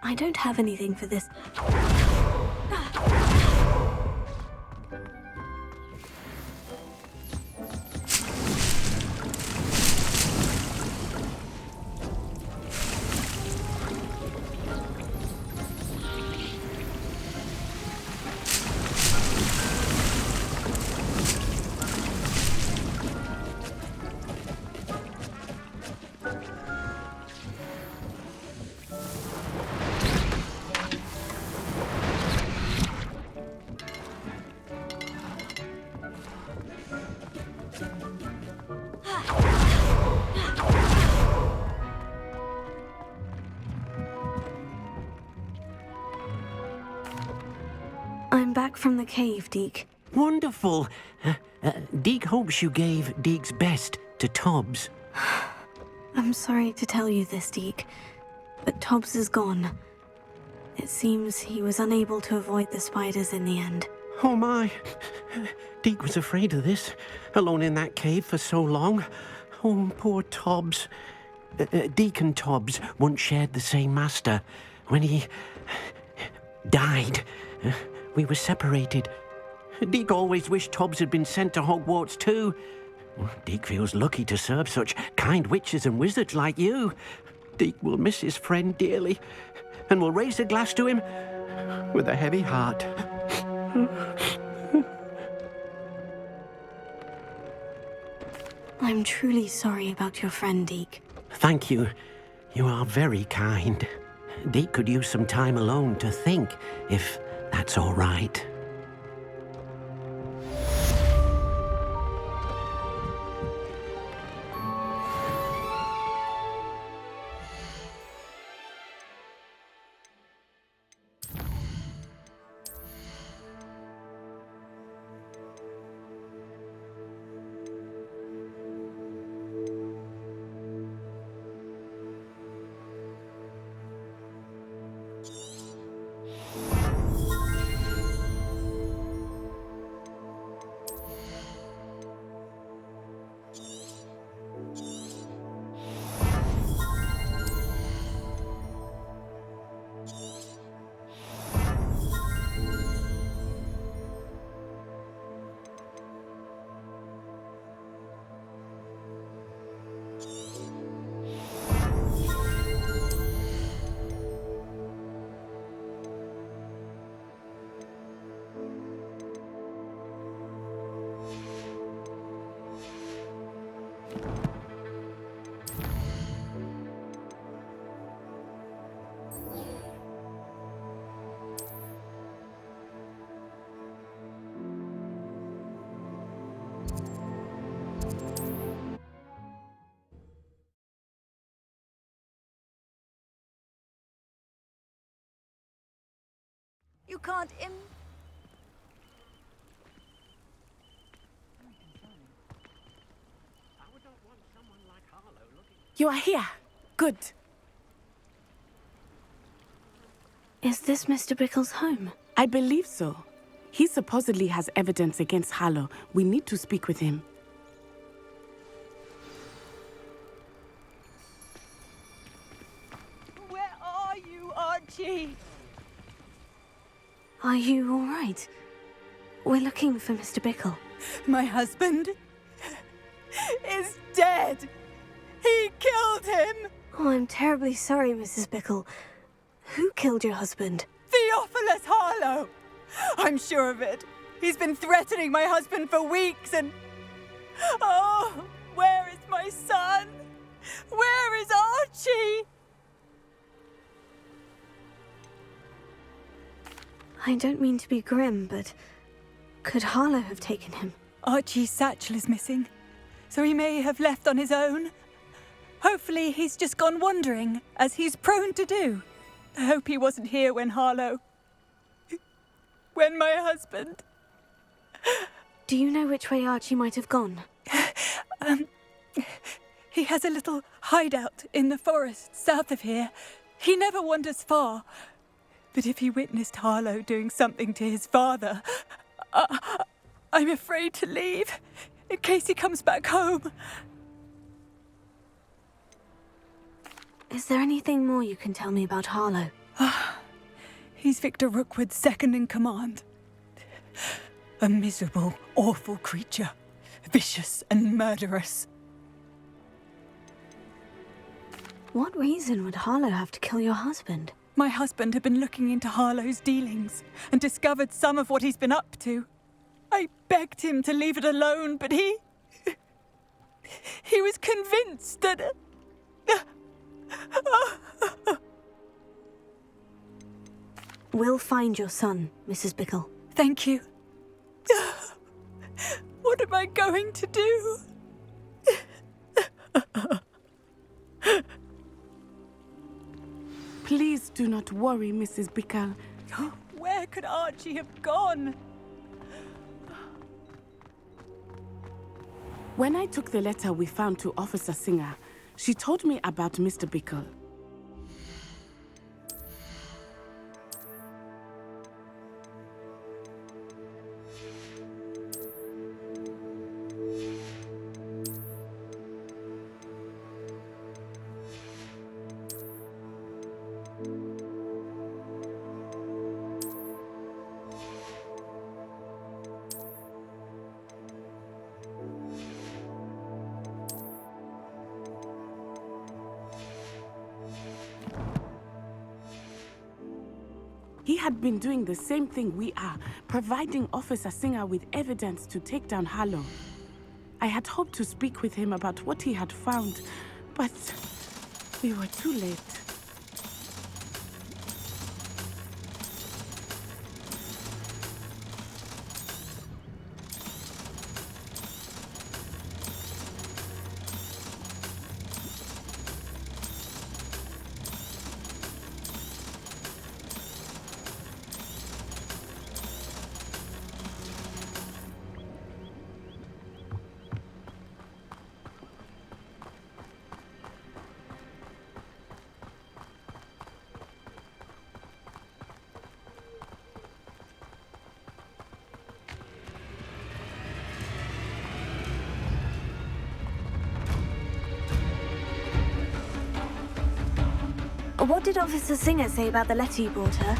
I don't have anything for this. I'm back from the cave, Deke. Wonderful. Deke hopes you gave Deke's best to Tobbs. I'm sorry to tell you this, Deke, but Tobbs is gone. It seems he was unable to avoid the spiders in the end. Oh my. Deke was afraid of this, alone in that cave for so long. Oh, poor Tobbs. Deke and Tobbs once shared the same master. When he died, we were separated. Deke always wished Tobbs had been sent to Hogwarts too. Deke feels lucky to serve such kind witches and wizards like you. Deke will miss his friend dearly, and will raise a glass to him with a heavy heart. I'm truly sorry about your friend, Deke. Thank you. You are very kind. Deke could use some time alone to think, if that's all right. You can't You are here. Good. Is this Mr. Bickle's home? I believe so. He supposedly has evidence against Harlow. We need to speak with him. Where are you, Archie? Are you all right? We're looking for Mr. Bickle. My husband is dead. He killed him. Oh, I'm terribly sorry, Mrs. Bickle. Who killed your husband? Theophilus Harlow. I'm sure of it. He's been threatening my husband for weeks and... Oh, where is my son? Where is Archie? I don't mean to be grim, but could Harlow have taken him? Archie's satchel is missing, so he may have left on his own. Hopefully he's just gone wandering, as he's prone to do. I hope he wasn't here when when my husband... Do you know which way Archie might have gone? He has a little hideout in the forest south of here. He never wanders far. But if he witnessed Harlow doing something to his father, I'm afraid to leave, in case he comes back home. Is there anything more you can tell me about Harlow? He's Victor Rookwood's second in command. A miserable, awful creature. Vicious and murderous. What reason would Harlow have to kill your husband? My husband had been looking into Harlow's dealings and discovered some of what he's been up to. I begged him to leave it alone, but he was convinced that... We'll find your son, Mrs. Bickle. Thank you. What am I going to do? Please do not worry, Mrs. Bickle. Where could Archie have gone? When I took the letter we found to Officer Singer, she told me about Mr. Bickle. He had been doing the same thing we are, providing Officer Singer with evidence to take down Harlow. I had hoped to speak with him about what he had found, but we were too late. What did Officer Singer say about the letter you brought her?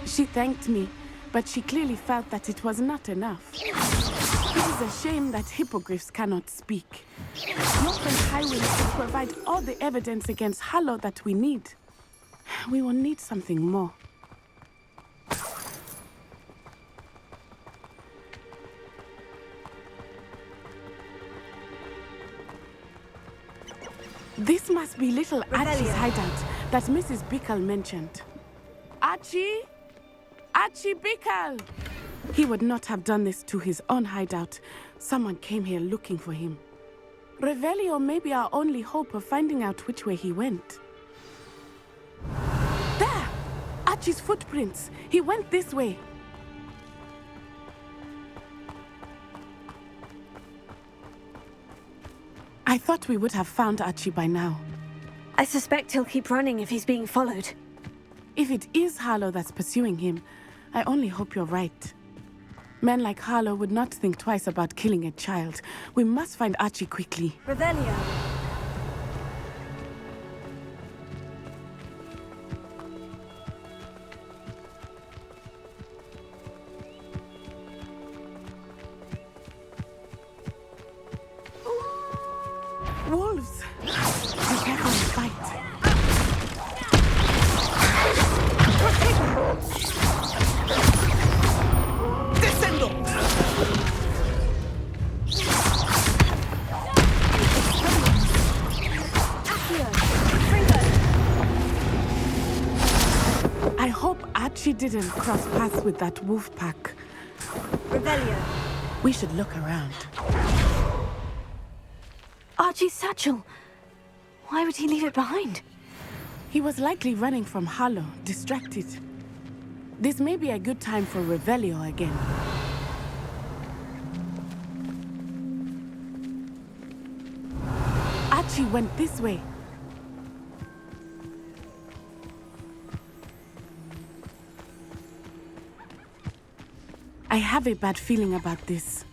She thanked me, but she clearly felt that it was not enough. It is a shame that hippogriffs cannot speak. Your friend Highway will provide all the evidence against Harlow that we need. We will need something more. This must be little Archie's hideout that Mrs. Bickle mentioned. Archie? Archie Bickle! He would not have done this to his own hideout. Someone came here looking for him. Revelio may be our only hope of finding out which way he went. There! Archie's footprints. He went this way. I thought we would have found Archie by now. I suspect he'll keep running if he's being followed. If it is Harlow that's pursuing him, I only hope you're right. Men like Harlow would not think twice about killing a child. We must find Archie quickly. Revelio. Wolves! Prepare for a fight. Descendo! I hope Archie didn't cross paths with that wolf pack. Revelio. We should look around. Archie's satchel. Why would he leave it behind? He was likely running from Harlow, distracted. This may be a good time for Revelio again. Archie went this way. I have a bad feeling about this.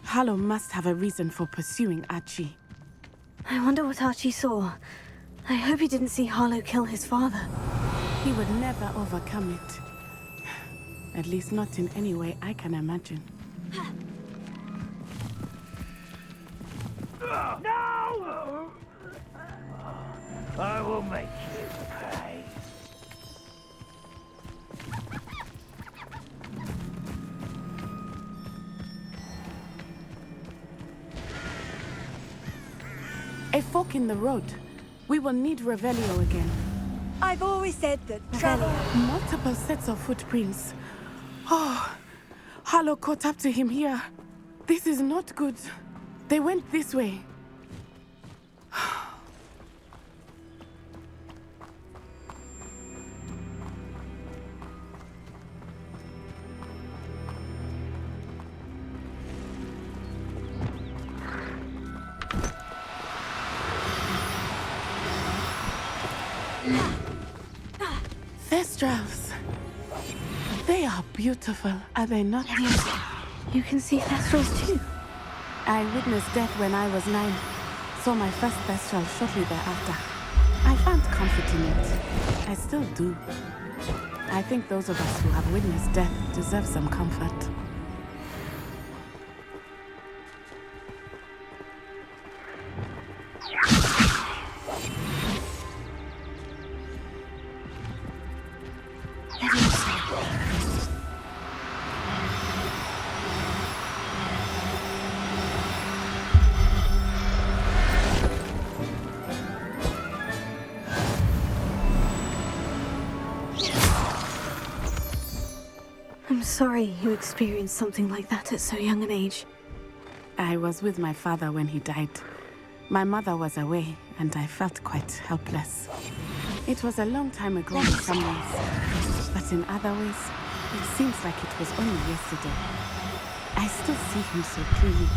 Harlow must have a reason for pursuing Archie. I wonder what Archie saw. I hope he didn't see Harlow kill his father. He would never overcome it. At least not in any way I can imagine. No! I will make you pay. A fork in the road. We will need Revelio again. I've always said that travel... Multiple sets of footprints. Oh, Harlow caught up to him here. This is not good. They went this way. Thestrals. They are beautiful, are they not? You can see Thestrals too. I witnessed death when I was 9. Saw my first Thestral shortly thereafter. I found comfort in it. I still do. I think those of us who have witnessed death deserve some comfort. I'm sorry you experienced something like that at so young an age. I was with my father when he died. My mother was away, and I felt quite helpless. It was a long time ago in some ways, but in other ways, it seems like it was only yesterday. I still see him so clearly.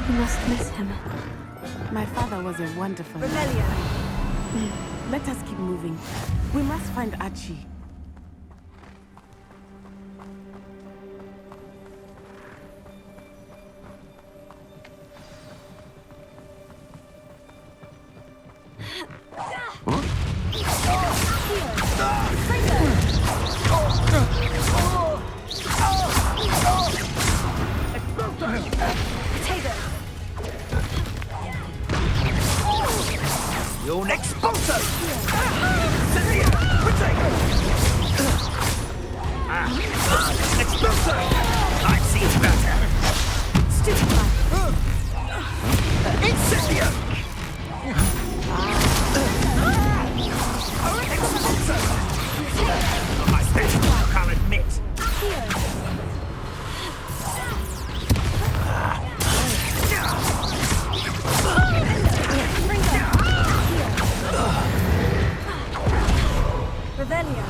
You must miss him. My father was a wonderful man. Revelio. Let us keep moving. We must find Archie. You're an expulso! Cynthia, retake! Expulso! I've seen better! Stupefy! Incendio! Expulso! Not my special, I'll admit. Revelio.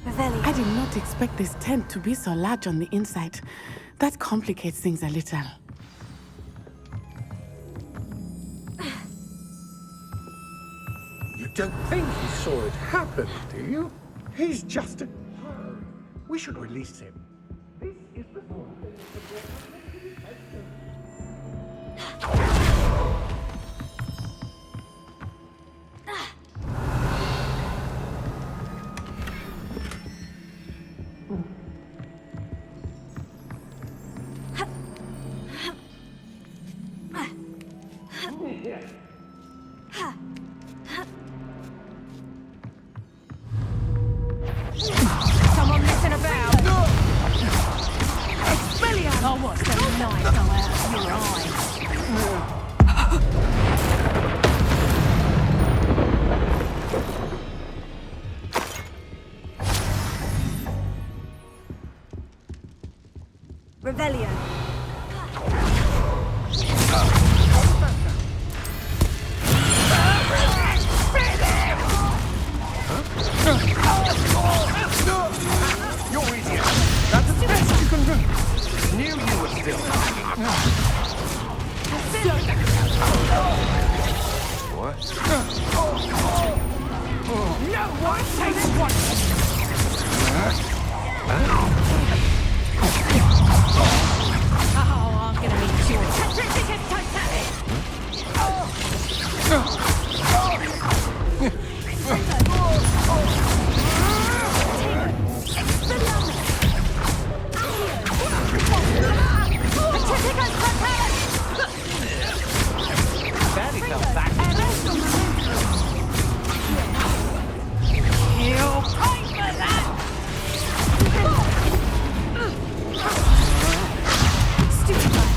Revelio. I did not expect this tent to be so large on the inside. That complicates things a little. You don't think he saw it happen, do you? He's just a... We should release him. This is the... Someone messing about! Expelliarmus! I'll watch them light go out of your eyes! Revelio. You're idiot! That's the best you can do! Knew you were still hanging. What? No one takes one! Oh, I'm gonna eat you. Totally! Barely fell back. You'll pay for that! Stupid guy.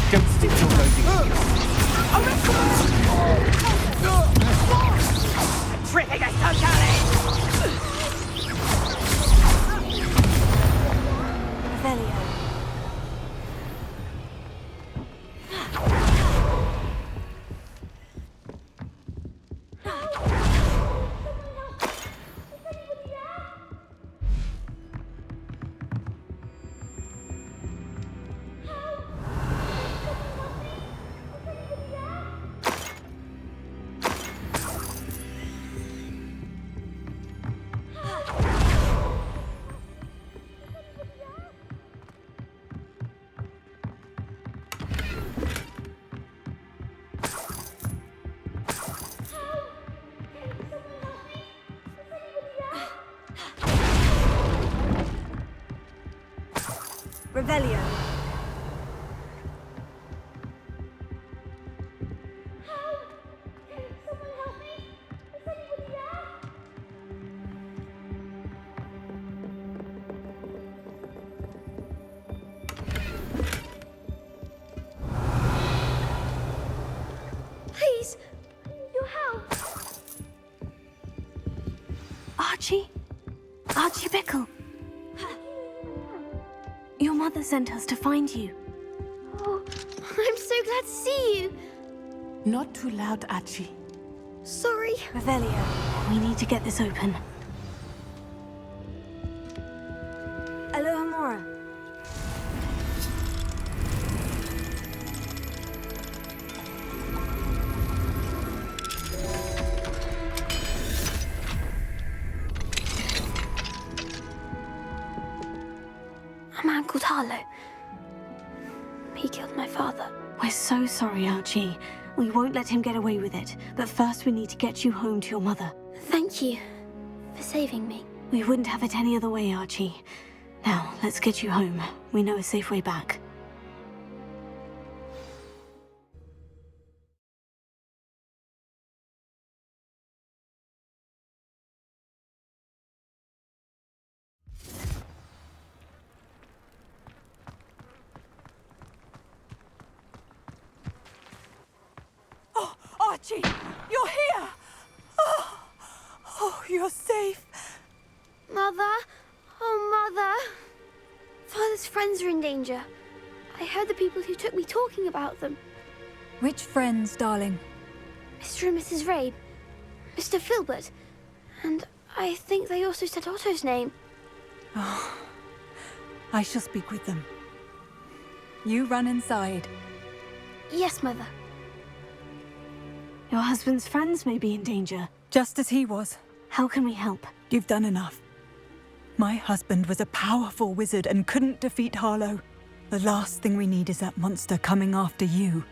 Don't stick your loading. Tripping us totally! Revelio. Revelio. Please, your help. Archie? Archie Bickle. Your mother sent us to find you. Oh, I'm so glad to see you. Not too loud, Archie. Sorry. Revelio, we need to get this open. Alohomora. A man called Harlow. He killed my father. We're so sorry, Archie. We won't let him get away with it. But first we need to get you home to your mother. Thank you for saving me. We wouldn't have it any other way, Archie. Now, let's get you home. We know a safe way back. Archie, you're here! Oh, you're safe. Mother? Oh, Mother. Father's friends are in danger. I heard the people who took me talking about them. Which friends, darling? Mr. and Mrs. Ray, Mr. Filbert, and I think they also said Otto's name. I shall speak with them. You run inside. Yes, Mother. Your husband's friends may be in danger. Just as he was. How can we help? You've done enough. My husband was a powerful wizard and couldn't defeat Harlow. The last thing we need is that monster coming after you.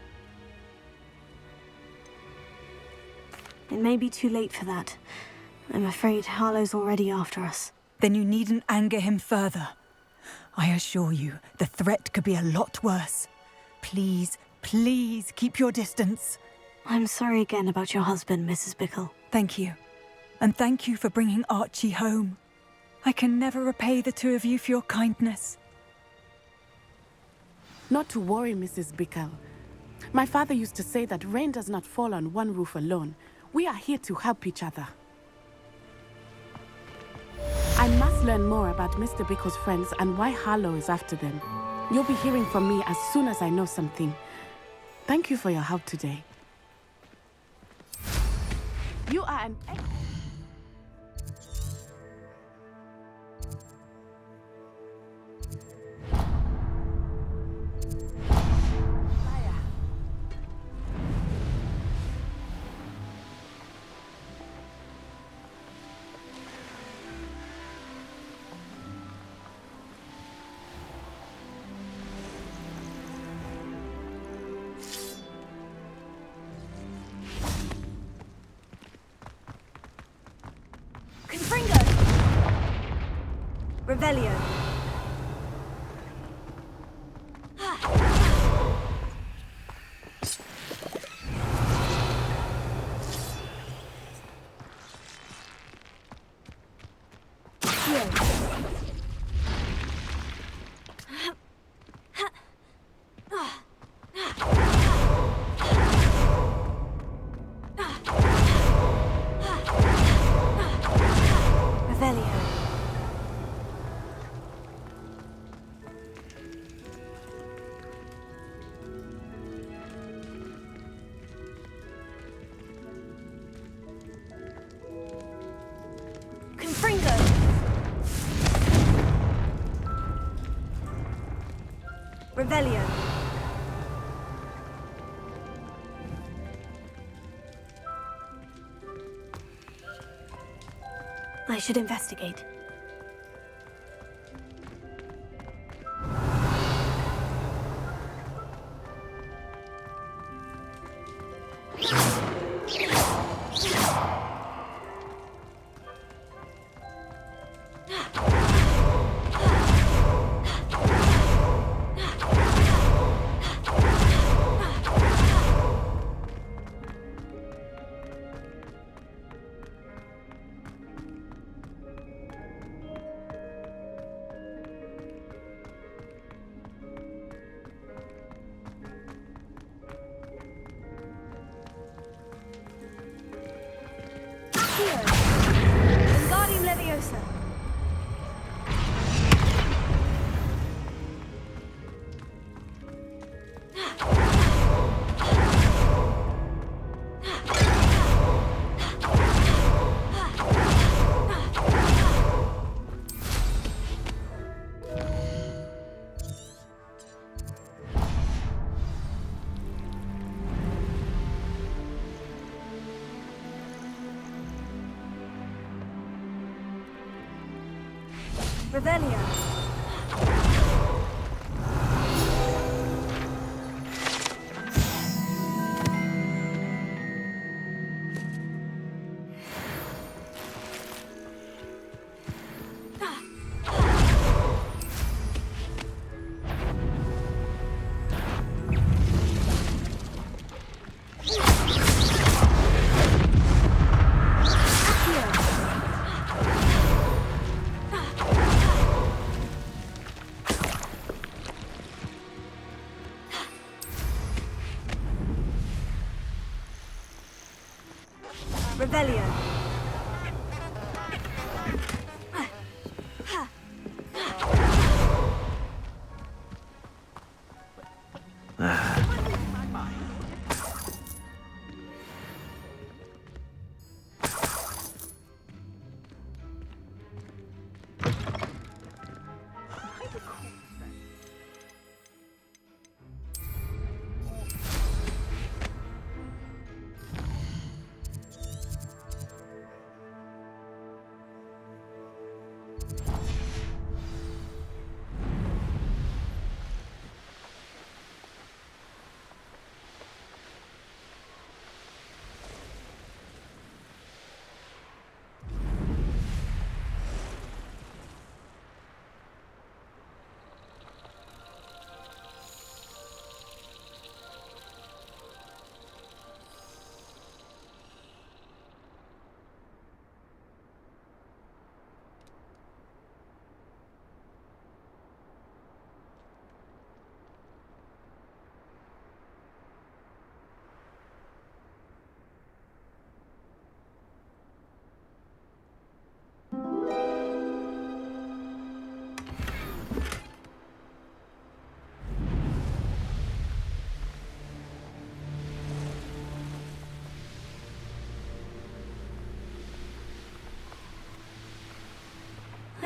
It may be too late for that. I'm afraid Harlow's already after us. Then you needn't anger him further. I assure you, the threat could be a lot worse. Please, please keep your distance. I'm sorry again about your husband, Mrs. Bickle. Thank you. And thank you for bringing Archie home. I can never repay the two of you for your kindness. Not to worry, Mrs. Bickle. My father used to say that rain does not fall on one roof alone. We are here to help each other. I must learn more about Mr. Bickle's friends and why Harlow is after them. You'll be hearing from me as soon as I know something. Thank you for your help today. You are an... Revelio. Revelio. I should investigate. Wingardium Leviosa. Revelio. Revelio.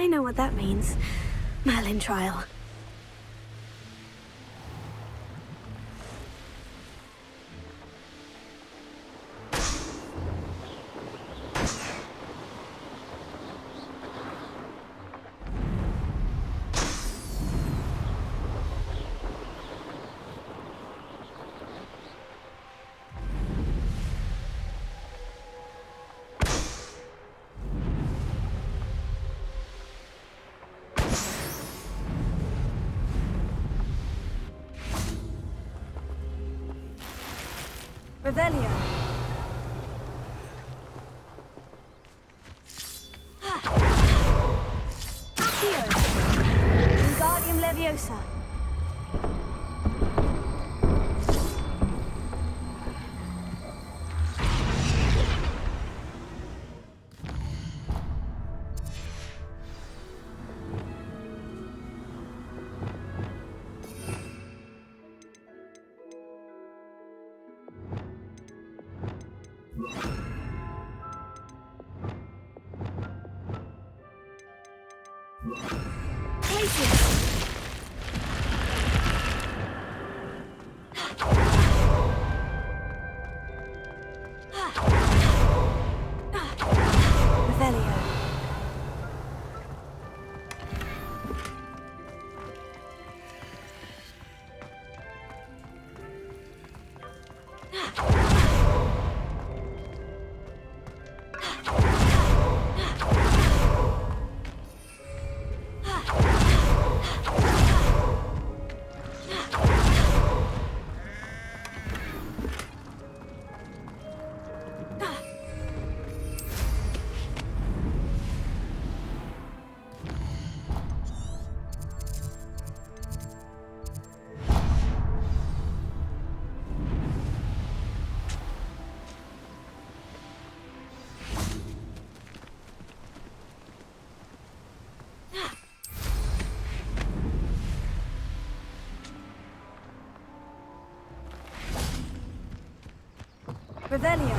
know what that means. Merlin trial. Revelio. Accio. Wingardium Leviosa. Revelio.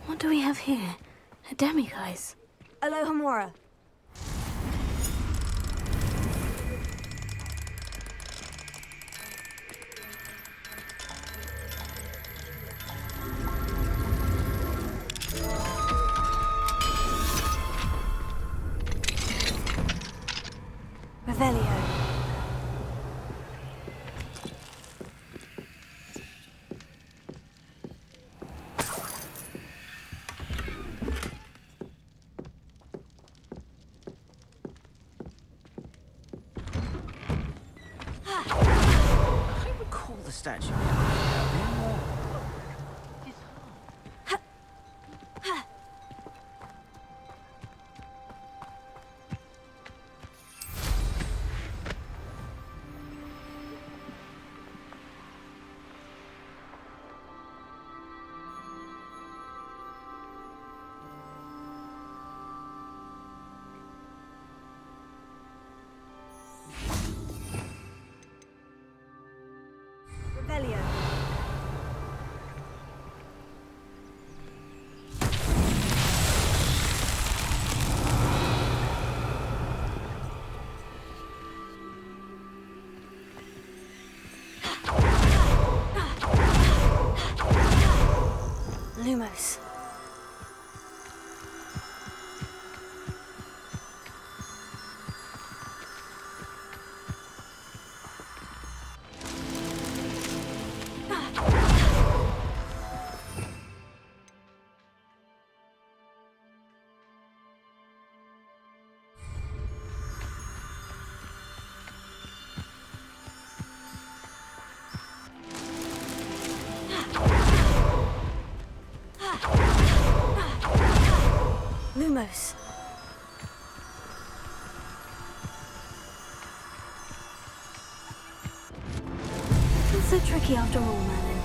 What do we have here? A demiguise. Alohomora. Revelio. I recall the statue. Revelio. Lumos. Lumos. Not so tricky after all, Merlin.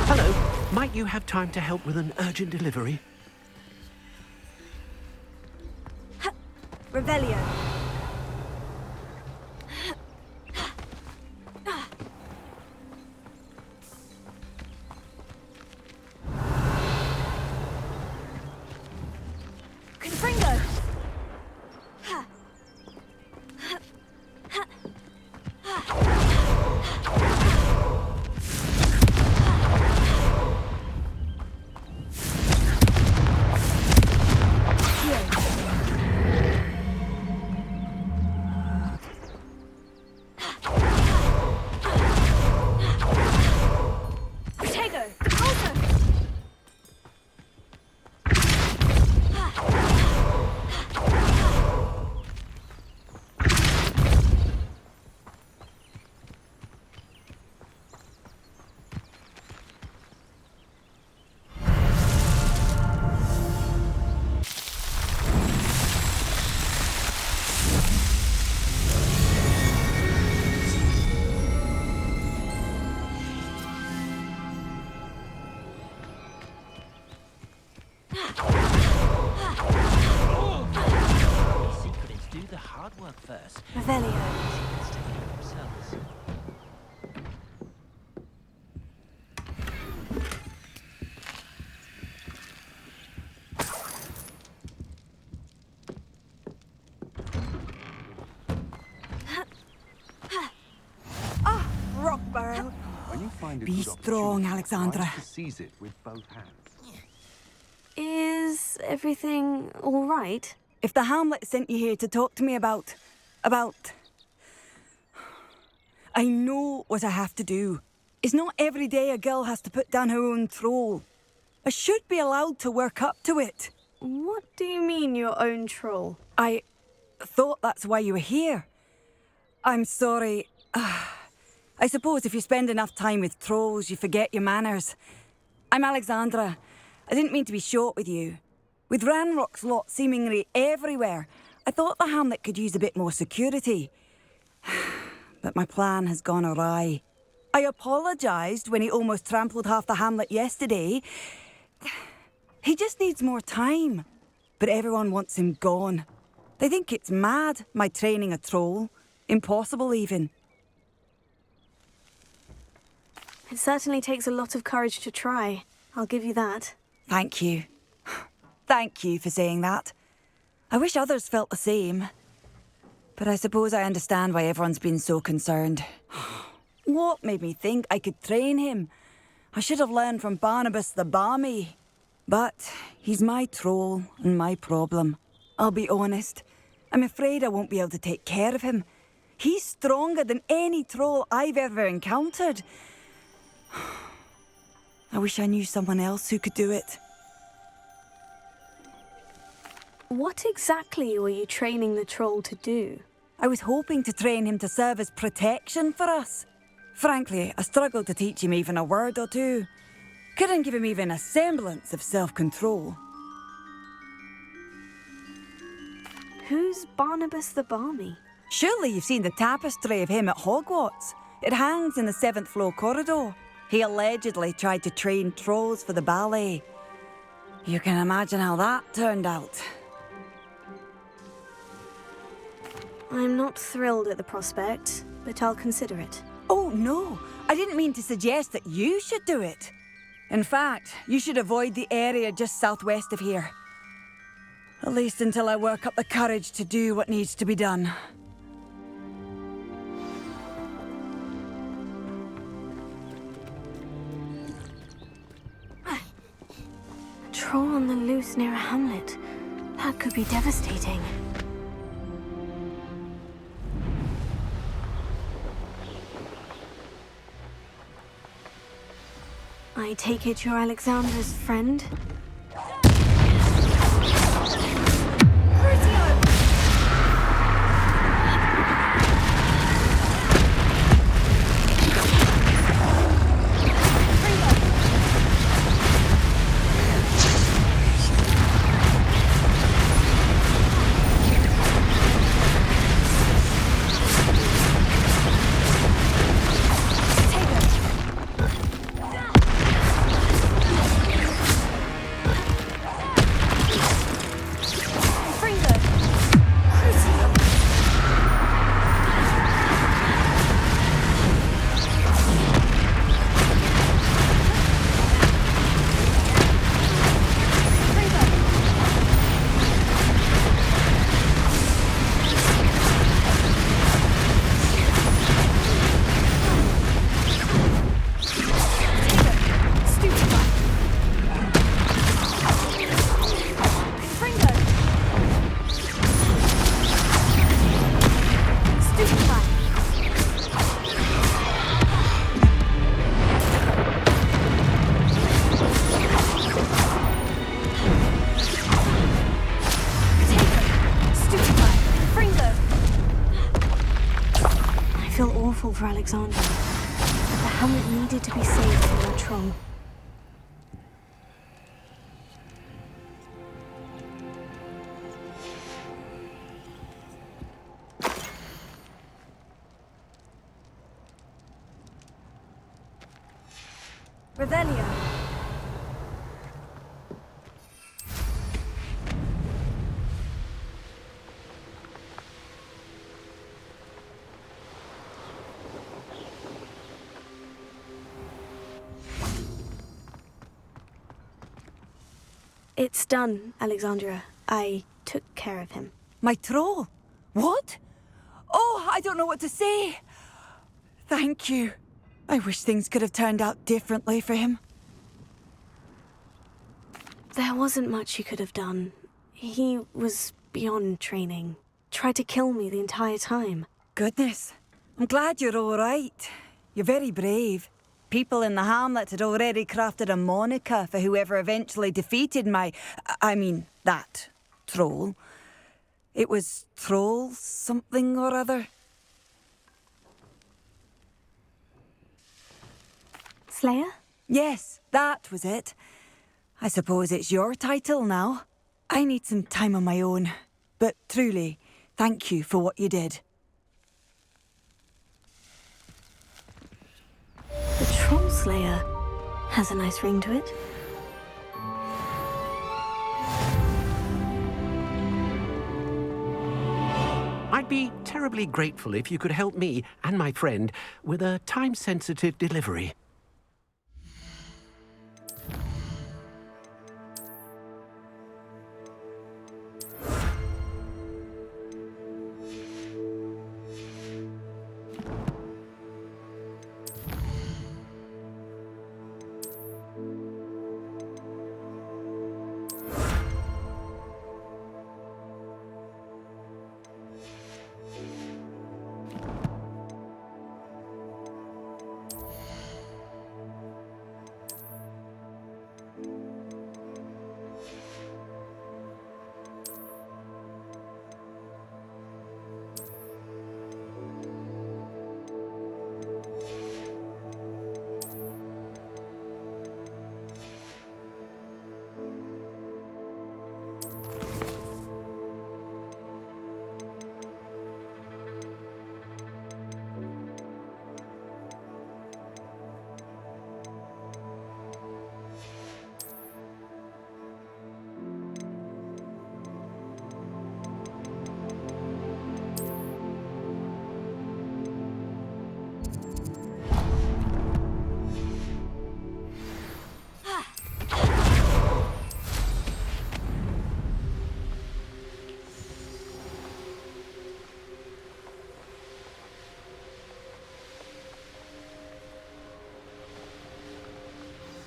Hello. Might you have time to help with an urgent delivery? Revelio. Confringo. Work first. Revelio. Let's take care of themselves. Rock barrel. When you find a Be good strong, opportunity, Alexandra. try to seize it with both hands. Is everything all right? If the Hamlet sent you here to talk to me about... I know what I have to do. It's not every day a girl has to put down her own troll. I should be allowed to work up to it. What do you mean, your own troll? I thought that's why you were here. I'm sorry. I suppose if you spend enough time with trolls, you forget your manners. I'm Alexandra. I didn't mean to be short with you. With Ranrock's lot seemingly everywhere, I thought the Hamlet could use a bit more security. But my plan has gone awry. I apologised when he almost trampled half the Hamlet yesterday. He just needs more time. But everyone wants him gone. They think it's mad, my training a troll. Impossible, even. It certainly takes a lot of courage to try. I'll give you that. Thank you. Thank you for saying that. I wish others felt the same. But I suppose I understand why everyone's been so concerned. What made me think I could train him? I should have learned from Barnabas the Balmy. But he's my troll and my problem. I'll be honest. I'm afraid I won't be able to take care of him. He's stronger than any troll I've ever encountered. I wish I knew someone else who could do it. What exactly were you training the troll to do? I was hoping to train him to serve as protection for us. Frankly, I struggled to teach him even a word or two. Couldn't give him even a semblance of self-control. Who's Barnabas the Balmy? Surely you've seen the tapestry of him at Hogwarts. It hangs in the 7th floor corridor. He allegedly tried to train trolls for the ballet. You can imagine how that turned out. I'm not thrilled at the prospect, but I'll consider it. Oh, no. I didn't mean to suggest that you should do it. In fact, you should avoid the area just southwest of here. At least until I work up the courage to do what needs to be done. A troll on the loose near a hamlet. That could be devastating. I take it you're Alexandra's friend? awful for Alexandra, but the helmet needed to be saved from that troll. Revelio. It's done, Alexandra. I took care of him. My troll? What? Oh, I don't know what to say. Thank you. I wish things could have turned out differently for him. There wasn't much you could have done. He was beyond training. Tried to kill me the entire time. Goodness. I'm glad you're all right. You're very brave. People in the hamlet had already crafted a moniker for whoever eventually defeated that troll. It was Troll something or other. Slayer? Yes, that was it. I suppose it's your title now. I need some time on my own. But truly, thank you for what you did. The Troll Slayer has a nice ring to it. I'd be terribly grateful if you could help me and my friend with a time-sensitive delivery.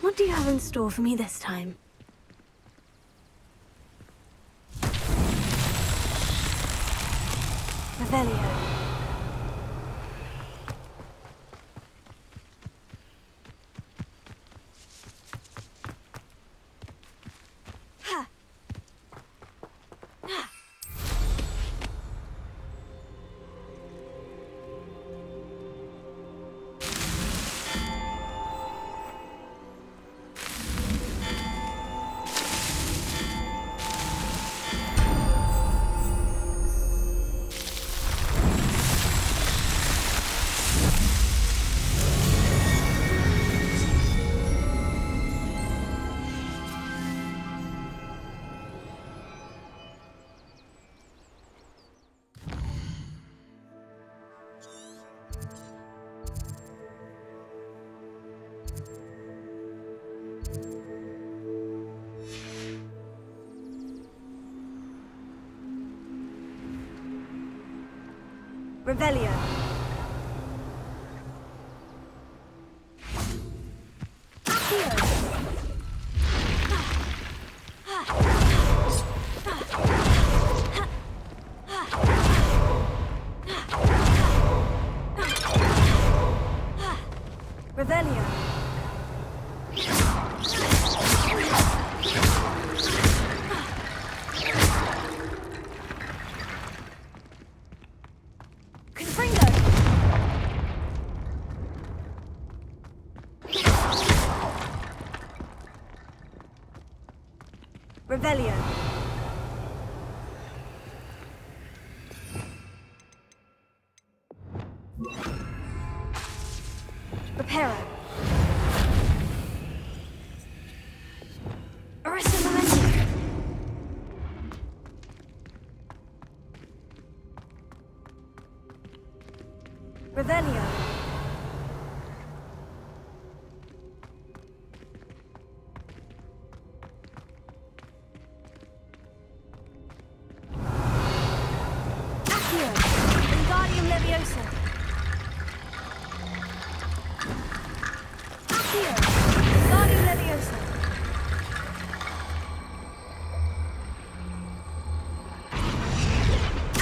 What do you have in store for me this time? Revelio. Revelio. Revelio. Revelio. Reparo. Arrested momentum. Revelio. Accio. Wingardium Leviosa. Accio. Wingardium Leviosa.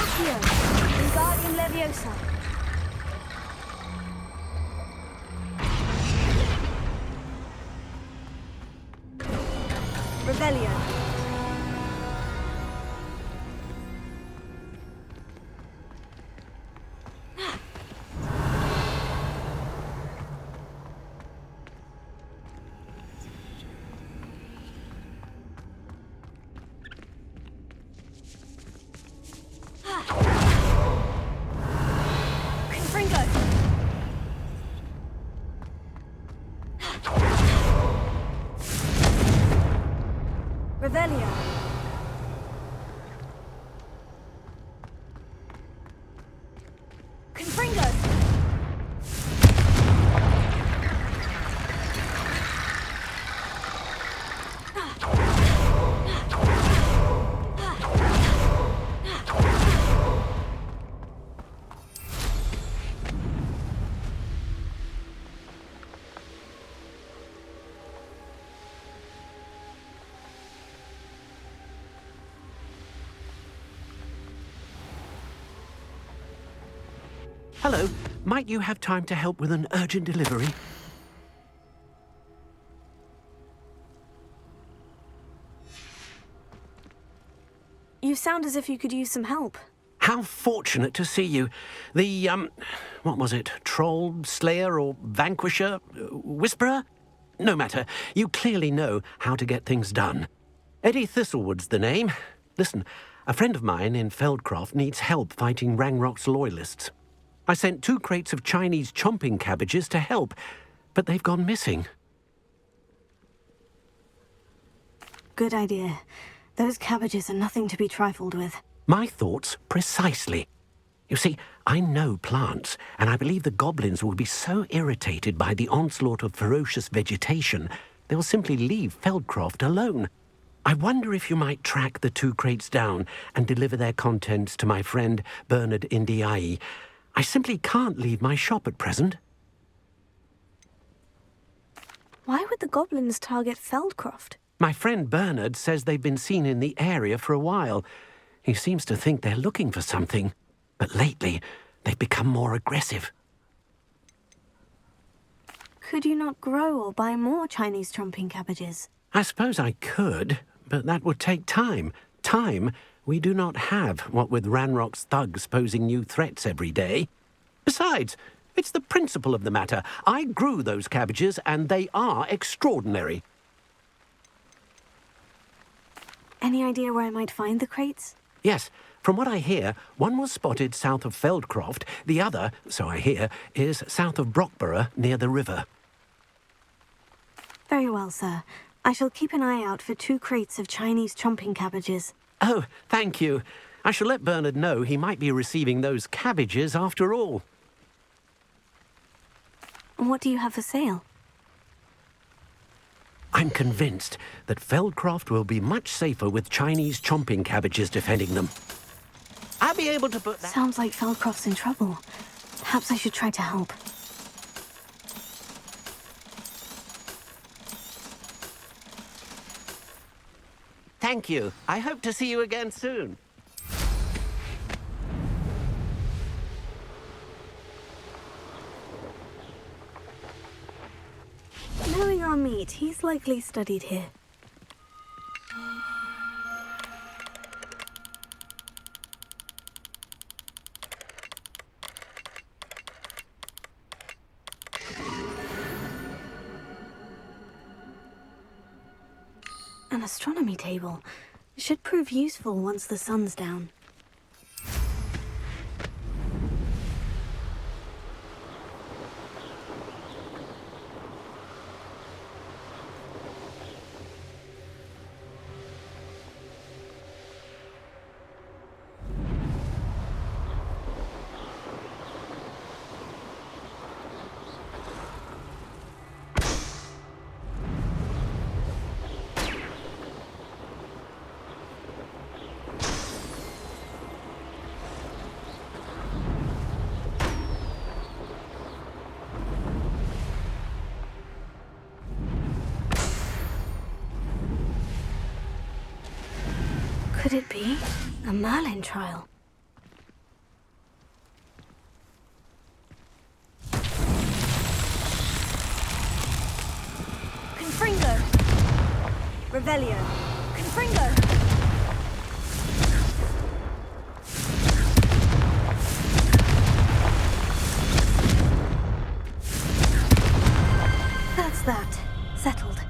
Accio. Wingardium Leviosa. Revelio. Confringo. Revelio. Confringo. Hello. Might you have time to help with an urgent delivery? You sound as if you could use some help. How fortunate to see you. The, what was it? Troll, Slayer, or Vanquisher? Whisperer? No matter. You clearly know how to get things done. Eddie Thistlewood's the name. Listen, a friend of mine in Feldcroft needs help fighting Rangrock's loyalists. I sent 2 crates of Chinese chomping cabbages to help, but they've gone missing. Good idea. Those cabbages are nothing to be trifled with. My thoughts precisely. You see, I know plants, and I believe the goblins will be so irritated by the onslaught of ferocious vegetation, they'll simply leave Feldcroft alone. I wonder if you might track the 2 crates down and deliver their contents to my friend Bernard Indiai. I simply can't leave my shop at present. Why would the goblins target Feldcroft? My friend Bernard says they've been seen in the area for a while. He seems to think they're looking for something. But lately, they've become more aggressive. Could you not grow or buy more Chinese chomping cabbages? I suppose I could, but that would take time. Time we do not have, what with Ranrock's thugs posing new threats every day. Besides, it's the principle of the matter. I grew those cabbages, and they are extraordinary. Any idea where I might find the crates? Yes, from what I hear, one was spotted south of Feldcroft. The other, so I hear, is south of Brockborough, near the river. Very well, sir. I shall keep an eye out for 2 crates of Chinese chomping cabbages. Oh, thank you. I shall let Bernard know he might be receiving those cabbages after all. And what do you have for sale? I'm convinced that Feldcroft will be much safer with Chinese chomping cabbages defending them. I'll be able to put that... Sounds like Feldcroft's in trouble. Perhaps I should try to help. Thank you. I hope to see you again soon. Knowing our meat, he's likely studied here. An astronomy table. It should prove useful once the sun's down. Could it be a Merlin trial? Confringo! Revelio! Confringo! That's that. Settled.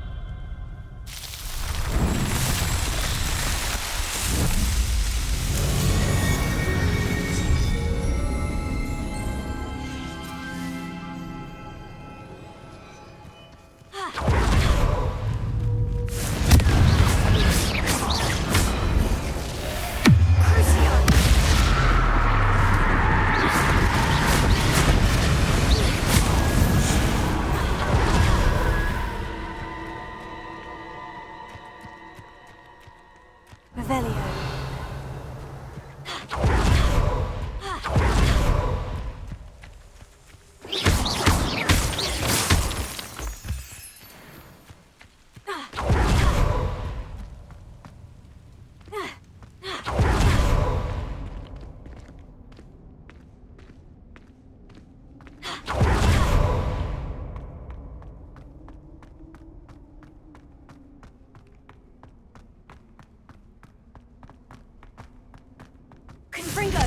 Confringo!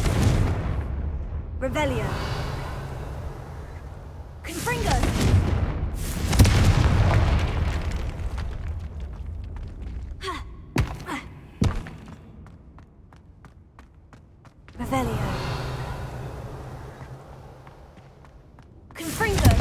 Revelio! Confringo! Revelio. Confringo!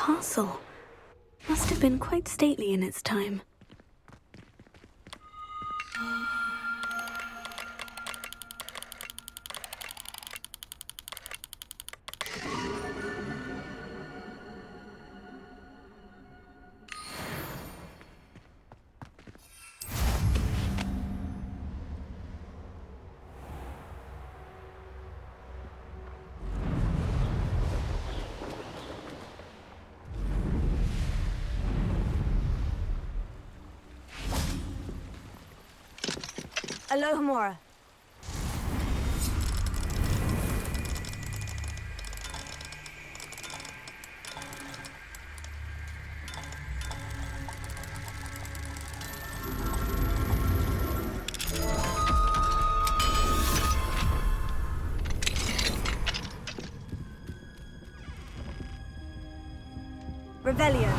castle. Must have been quite stately in its time. Alohomora. Revelio.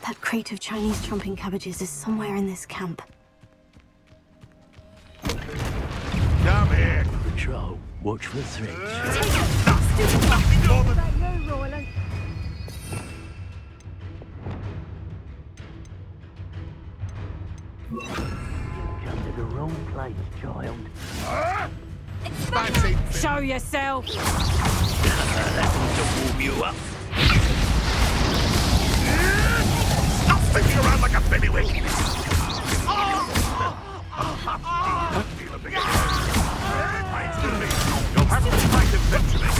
That crate of Chinese chomping cabbages is somewhere in this camp. Come here. Patrol, watch for threats. Nothing more than... Come to the wrong place, child. Fancy. Show yourself! That'll to warm you up. Stop sticking around like a bellywig. Feel a big Mine's to me. You'll have to fight eventually.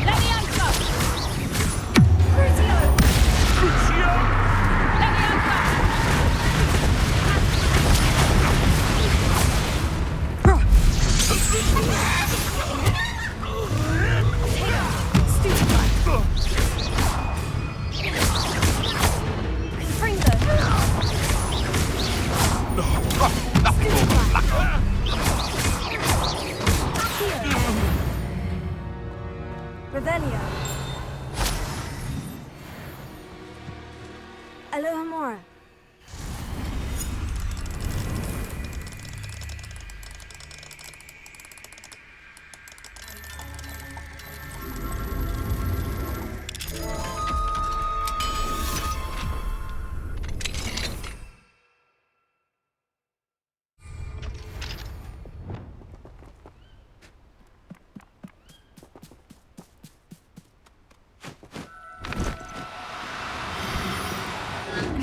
Let me answer! Crucio! Let me Revelio. Alohomora.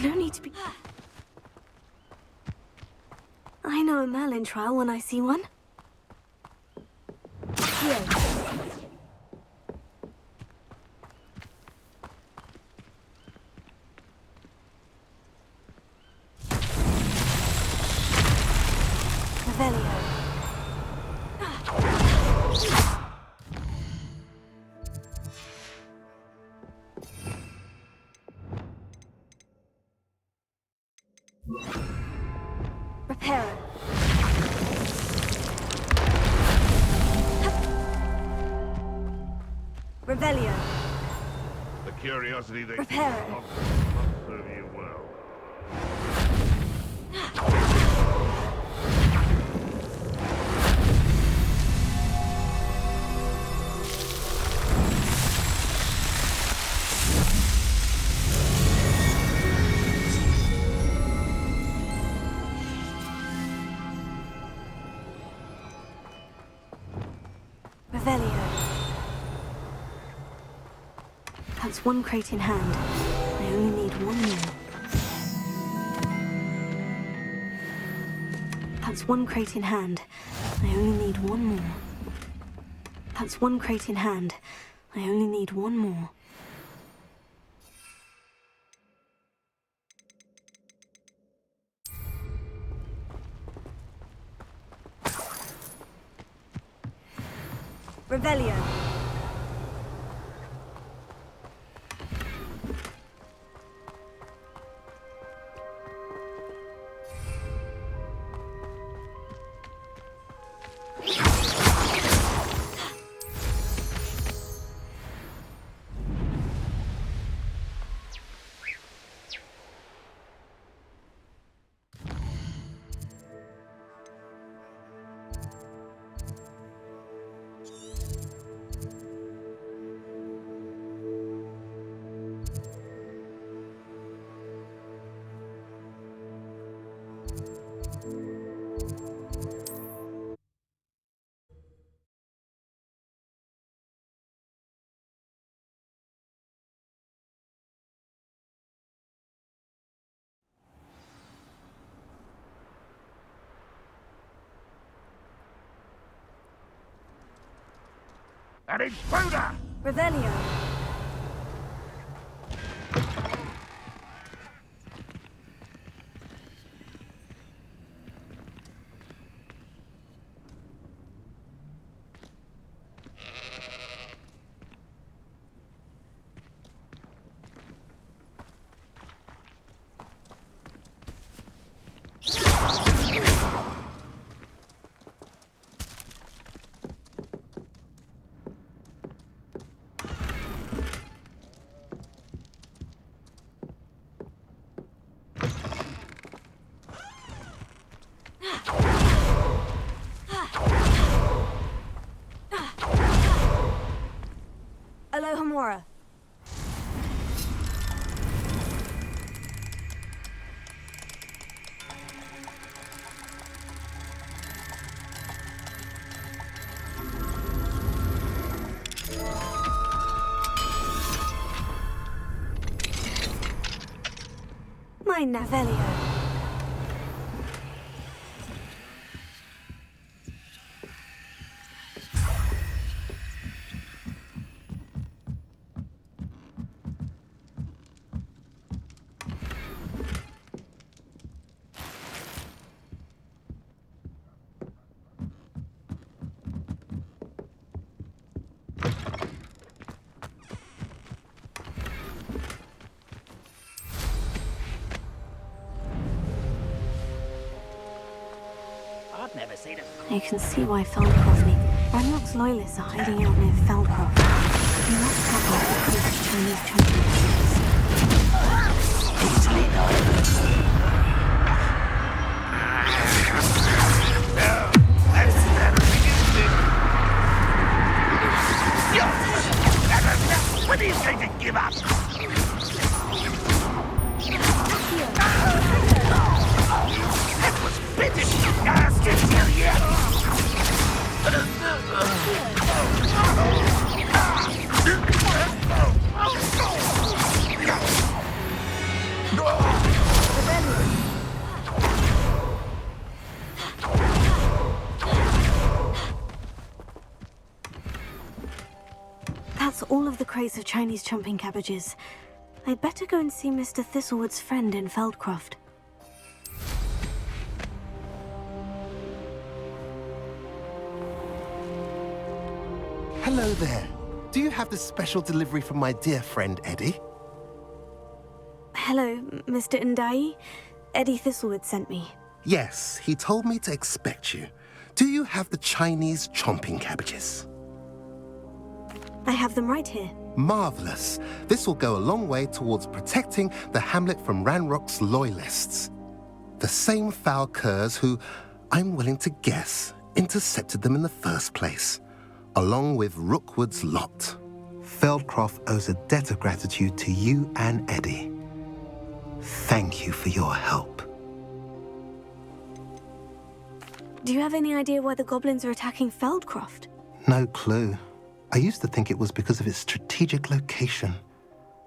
No need to be... I know a Merlin trial when I see one. Here. Revelio. Reparo. Revelio. The curiosity they Reparo. not serve you well. Revelio. That's one crate in hand. I only need one more. That's one crate in hand. I only need one more. That's one crate in hand. I only need one more. Revelio. An intruder! Revelio. Alohomora. My Navelio. I've never seen a... You can see why Feldcroft needs... Ranrock's loyalists are hiding out near Feldcroft. We must cover the close Chinese championships. Easily done. When are you going to give up? That was British! I'll still tell you! That's all of the crates of Chinese chomping cabbages. I'd better go and see Mr. Thistlewood's friend in Feldcroft. Hello there. Do you have the special delivery from my dear friend Eddie? Hello, Mr. Ndai. Eddie Thistlewood sent me. Yes, he told me to expect you. Do you have the Chinese chomping cabbages? I have them right here. Marvelous. This will go a long way towards protecting the hamlet from Ranrock's loyalists. The same foul curs who, I'm willing to guess, intercepted them in the first place, along with Rookwood's lot. Feldcroft owes a debt of gratitude to you and Eddie. Thank you for your help. Do you have any idea why the goblins are attacking Feldcroft? No clue. I used to think it was because of its strategic location,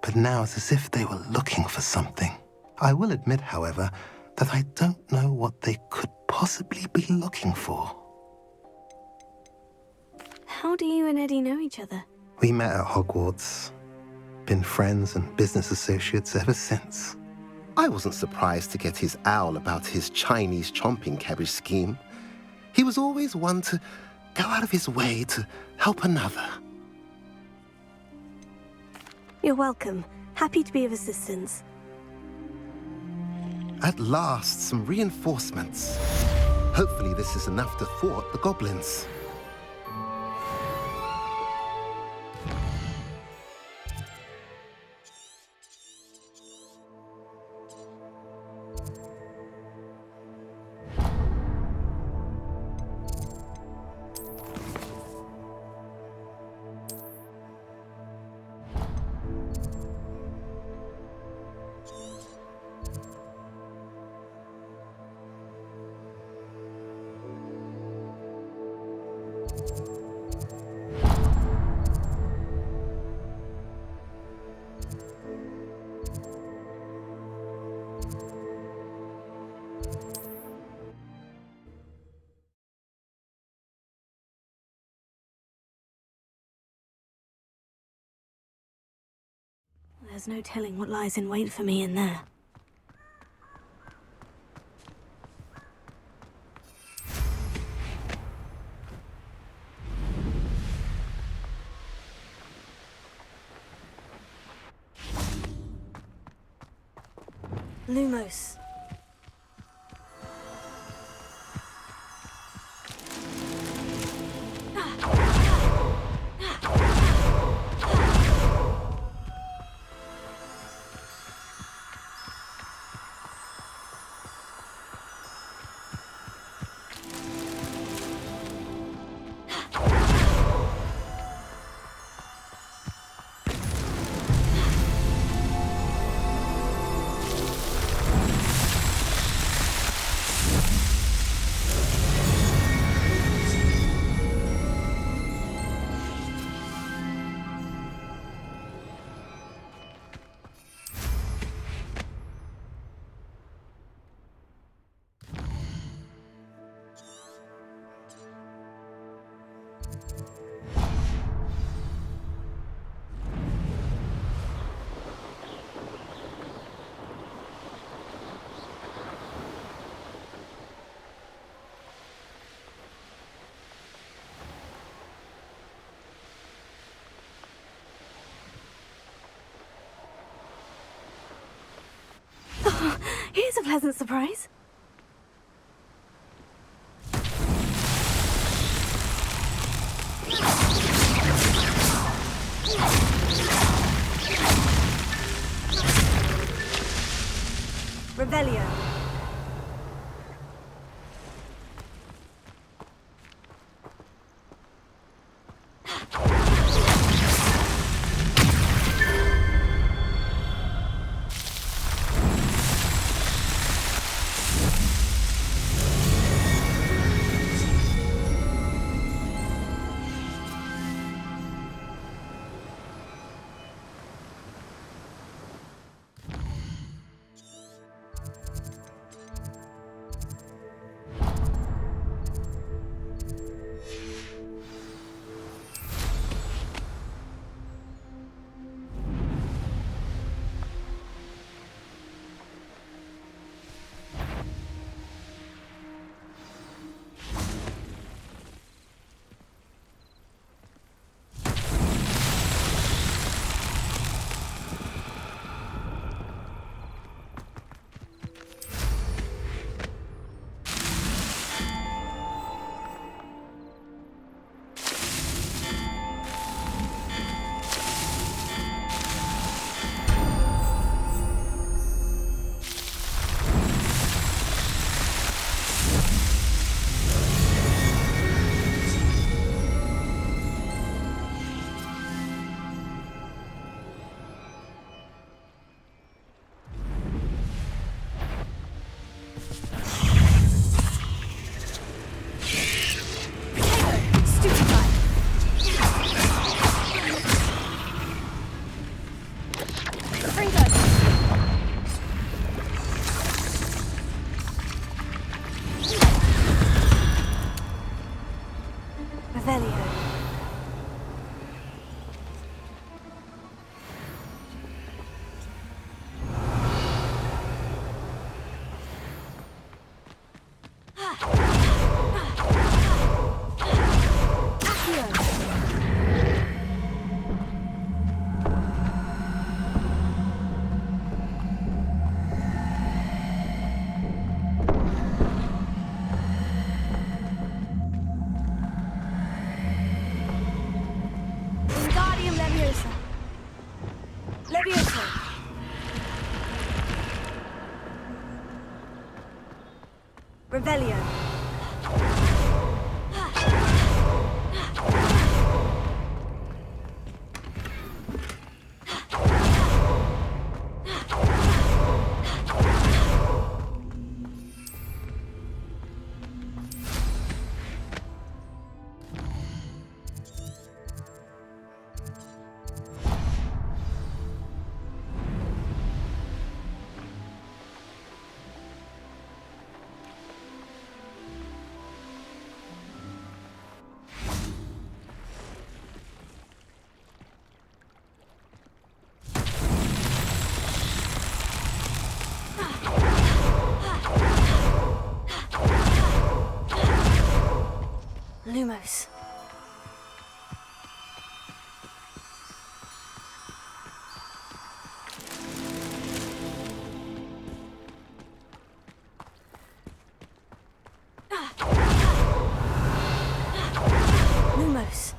but now it's as if they were looking for something. I will admit, however, that I don't know what they could possibly be looking for. How do you and Eddie know each other? We met at Hogwarts. Been friends and business associates ever since. I wasn't surprised to get his owl about his Chinese chomping cabbage scheme. He was always one to go out of his way to help another. You're welcome. Happy to be of assistance. At last, some reinforcements. Hopefully this is enough to thwart the goblins. There's no telling what lies in wait for me in there. Lumos. Here's a pleasant surprise. Revelio. Wingardium Leviosa. Leviosa. Revelio. Lumos. Lumos.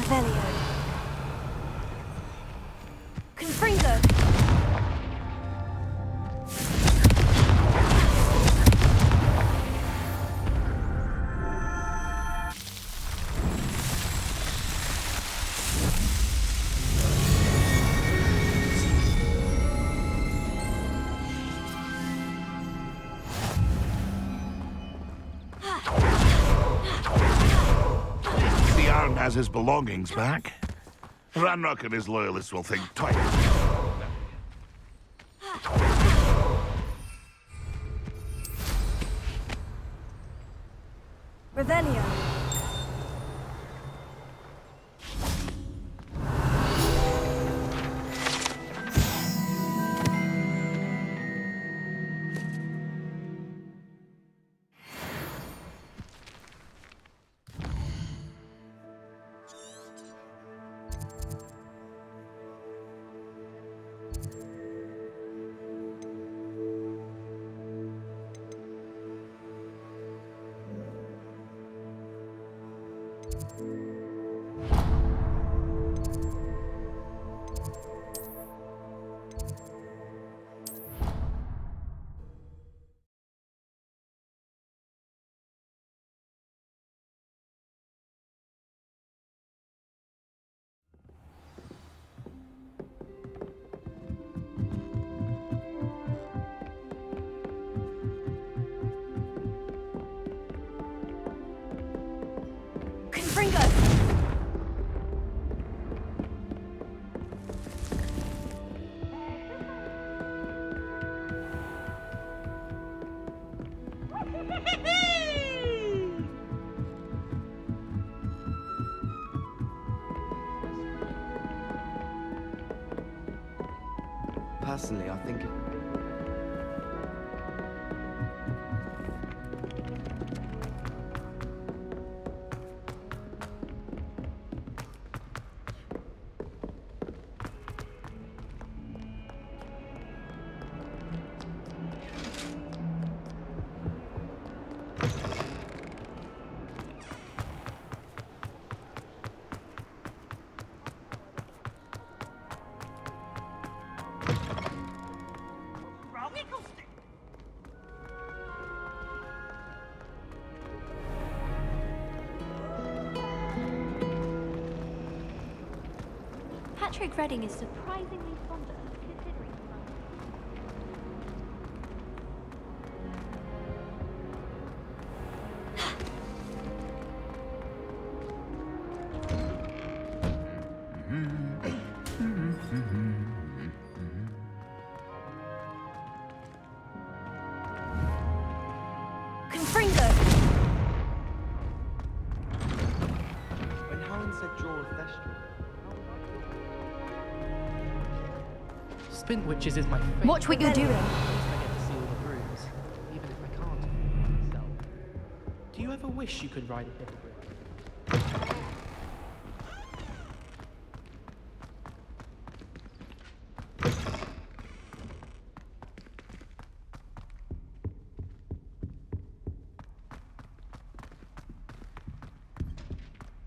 Revelio. Confringo. The Arn has his belongings back. Ranrock and his loyalists will think twice. Revelio. Confringo. Personally, I think it... Patrick Redding is surprisingly fond of her, considering Confringo! When Helen said draw of Thestral, Spint Witches is my favorite. Watch what you're doing. At least I get to see all the rooms, even if I can't do it myself. Do you ever wish you could ride a hippogriff?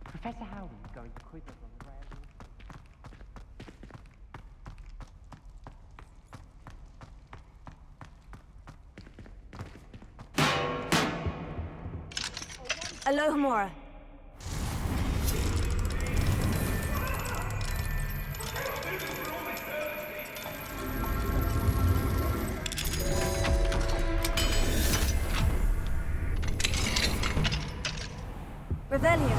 Professor Howden's going to quiz us on the rare. Alohomora. Revelio.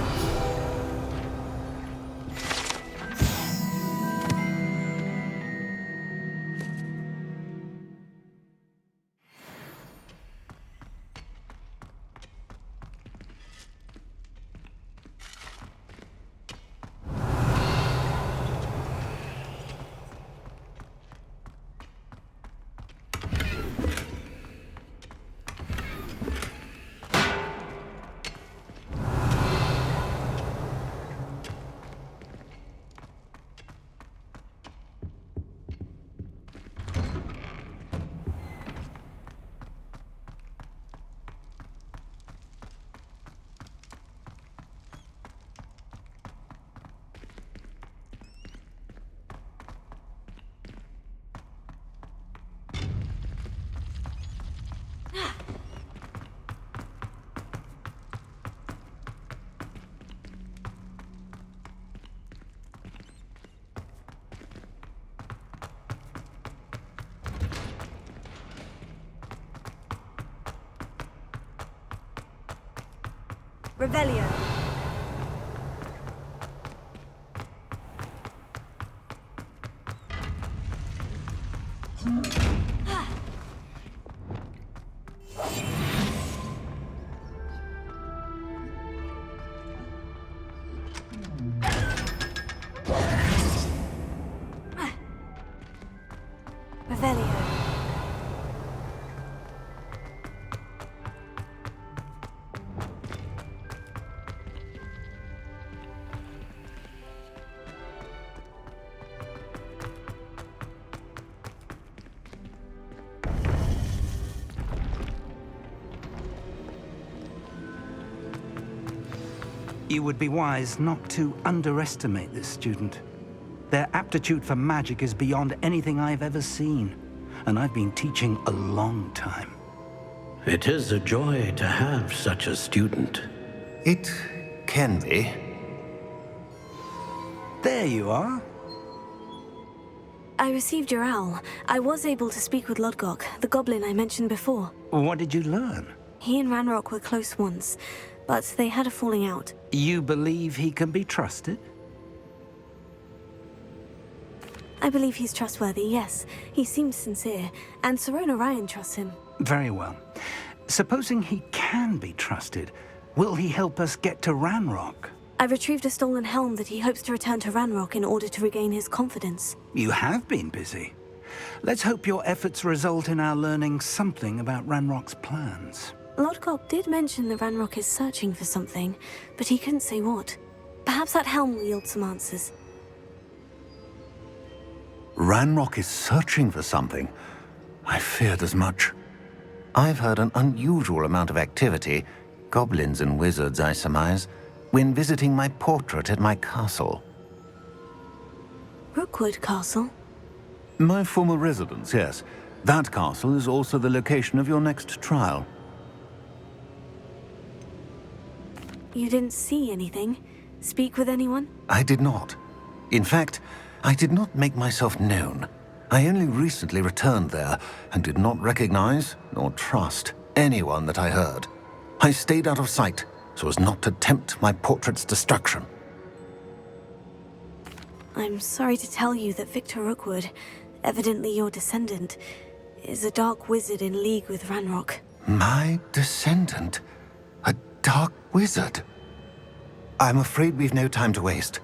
Revelio. Revelio. You would be wise not to underestimate this student. Their aptitude for magic is beyond anything I've ever seen, and I've been teaching a long time. It is a joy to have such a student. It can be. There you are. I received your owl. I was able to speak with Lodgok, the goblin I mentioned before. What did you learn? He and Ranrock were close once, but they had a falling out. You believe he can be trusted? I believe he's trustworthy, yes. He seems sincere, and Serona Ryan trusts him. Very well. Supposing he can be trusted, will he help us get to Ranrock? I've retrieved a stolen helm that he hopes to return to Ranrock in order to regain his confidence. You have been busy. Let's hope your efforts result in our learning something about Ranrock's plans. Lodgok did mention that Ranrock is searching for something, but he couldn't say what. Perhaps that helm will yield some answers. Ranrock is searching for something. I feared as much. I've heard an unusual amount of activity, goblins and wizards, I surmise, when visiting my portrait at my castle. Rookwood Castle? My former residence, yes. That castle is also the location of your next trial. You didn't see anything? Speak with anyone? I did not. In fact, I did not make myself known. I only recently returned there and did not recognize nor trust anyone that I heard. I stayed out of sight so as not to tempt my portrait's destruction. I'm sorry to tell you that Victor Rookwood, evidently your descendant, is a dark wizard in league with Ranrock. My descendant? A dark wizard? I'm afraid we've no time to waste.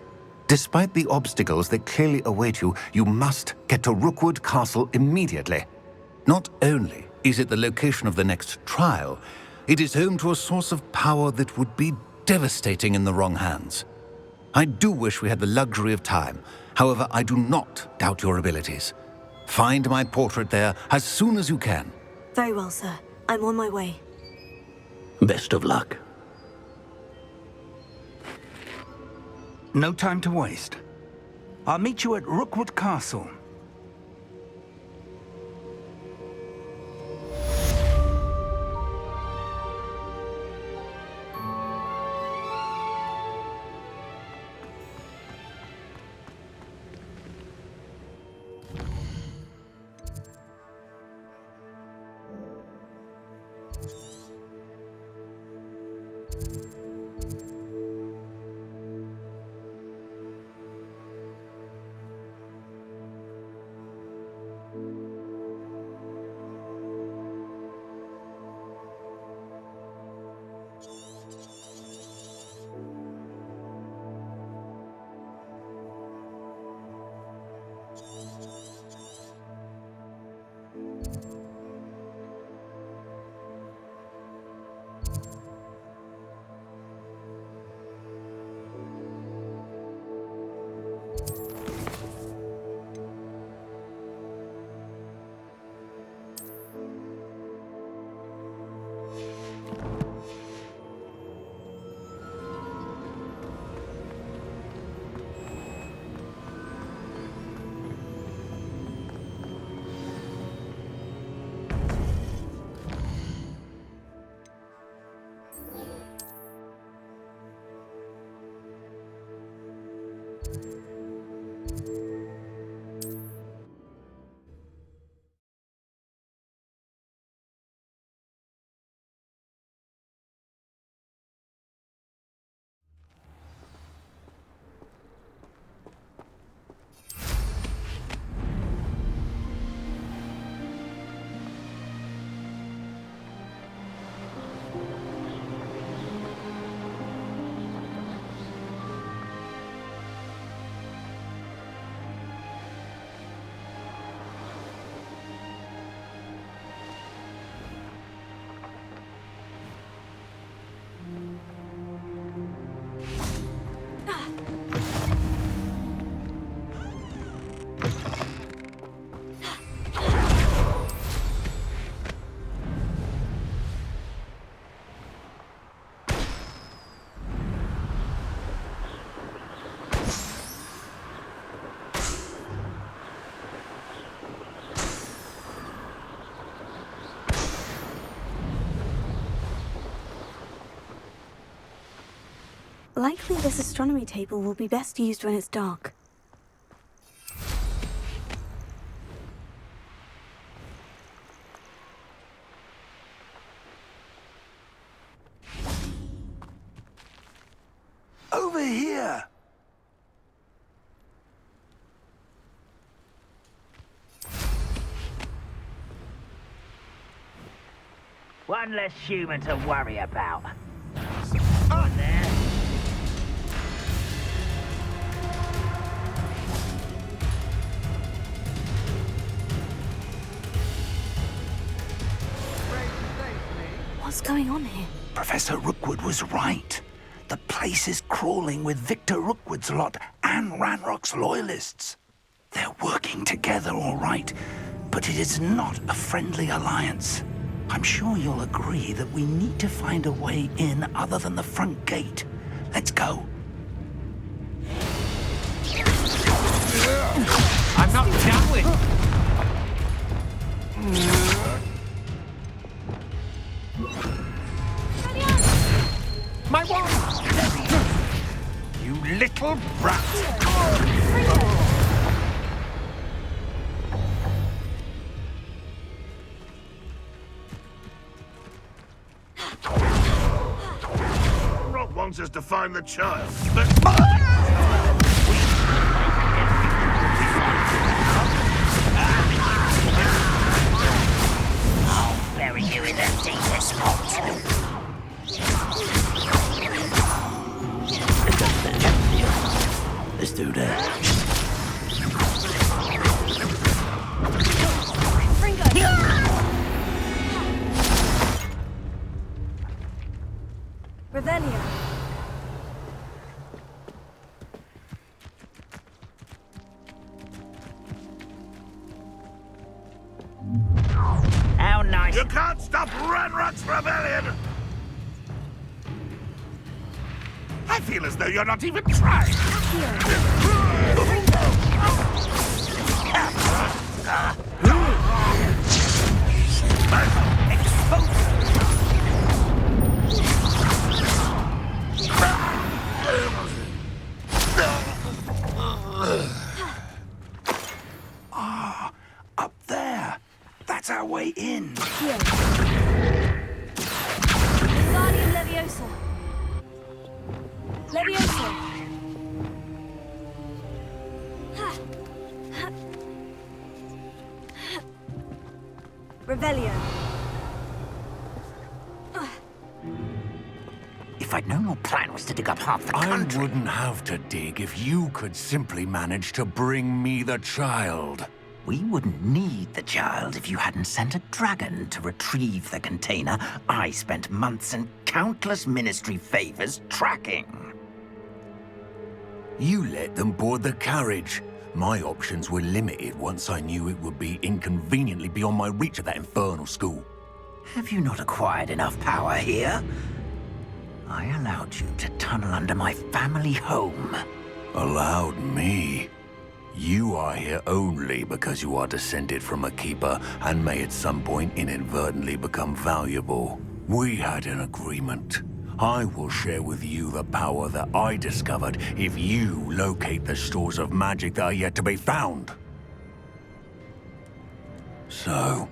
Despite the obstacles that clearly await you, you must get to Rookwood Castle immediately. Not only is it the location of the next trial, it is home to a source of power that would be devastating in the wrong hands. I do wish we had the luxury of time. However, I do not doubt your abilities. Find my portrait there as soon as you can. Very well, sir. I'm on my way. Best of luck. No time to waste. I'll meet you at Rookwood Castle. Likely this astronomy table will be best used when it's dark. Over here! One less human to worry about. On there. What's going on here? Professor Rookwood was right. The place is crawling with Victor Rookwood's lot and Ranrock's loyalists. They're working together, all right, but it is not a friendly alliance. I'm sure you'll agree that we need to find a way in other than the front gate. Let's go. I'm not done with... My wand! You little brat! wants us to find the child. But... I'll bury you in the deepest spot. Let's do that. Revelio. How nice. You can't stop Ranrock's rebellion! I feel as though you're not even trying. Ah, up there. That's our way in. Here. Guardian Leviosa. Leviosa. Revelio. If I'd known your plan was to dig up half the country... I wouldn't have to dig if you could simply manage to bring me the child. We wouldn't need the child if you hadn't sent a dragon to retrieve the container I spent months and countless ministry favors tracking. You let them board the carriage. My options were limited once I knew it would be inconveniently beyond my reach at that infernal school. Have you not acquired enough power here? I allowed you to tunnel under my family home. Allowed me? You are here only because you are descended from a keeper and may at some point inadvertently become valuable. We had an agreement. I will share with you the power that I discovered if you locate the stores of magic that are yet to be found. So,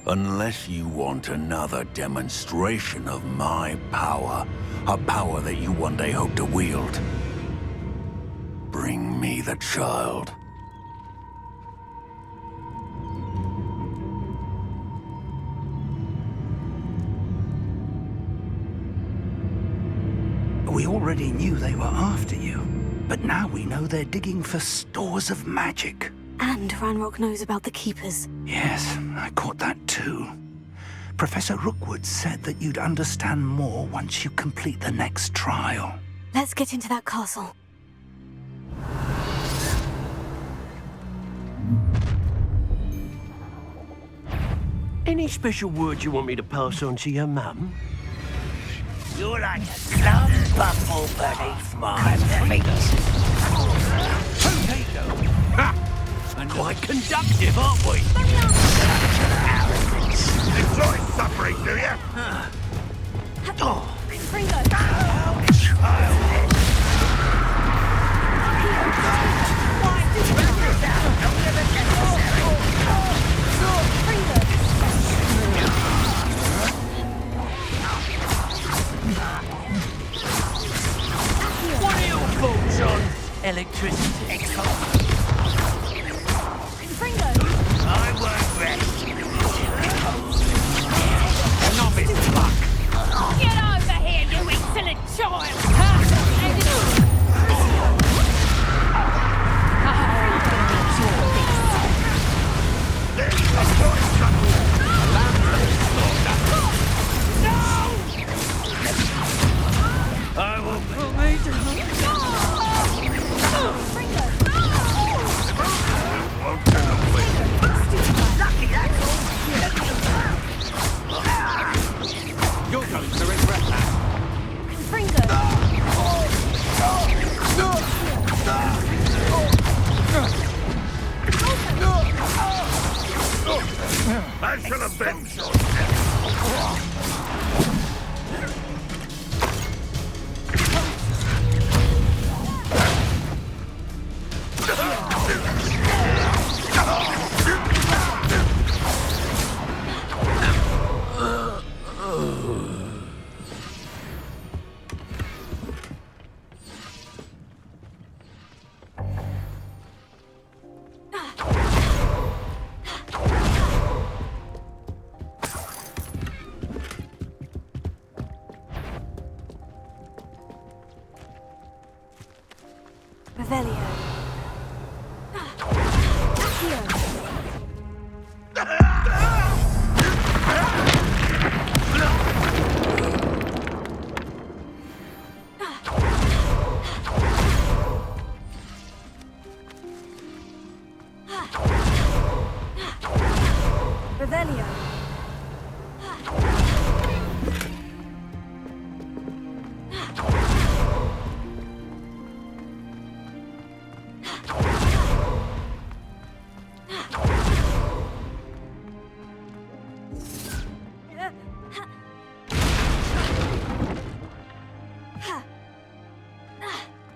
unless you want another demonstration of my power, a power that you one day hope to wield, bring me the child. We already knew they were after you, but now we know they're digging for stores of magic. And Ranrock knows about the Keepers. Yes, I caught that too. Professor Rookwood said that you'd understand more once you complete the next trial. Let's get into that castle. Any special words you want me to pass on to your mum? You're like a plum bumble beneath my feet. Potato! Ha! And quite conductive, aren't we? Enjoy suffering, do you? Oh. Fringo. What are your thoughts on electricity? Fringo. I won't rest. Novice luck! Get over here, you insolent child! I will... Fringo. Revelio. Accio. Revelio.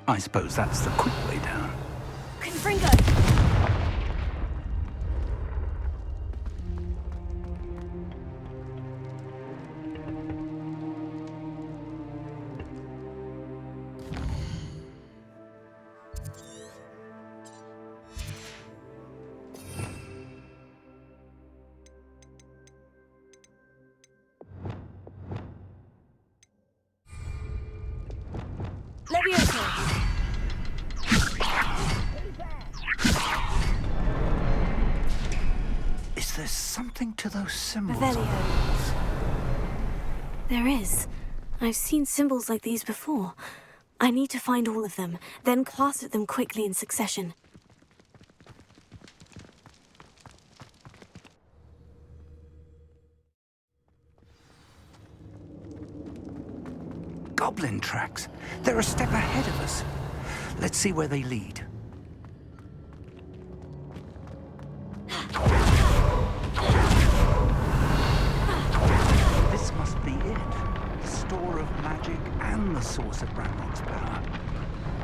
I suppose that's the quick way down. Confringo! Levioso! Is there something to those symbols? Revelio. There is. I've seen symbols like these before. I need to find all of them, then class at them quickly in succession. Goblin tracks. They're a step ahead of us. Let's see where they lead. This must be it. The store of magic and the source of Ranrock's power.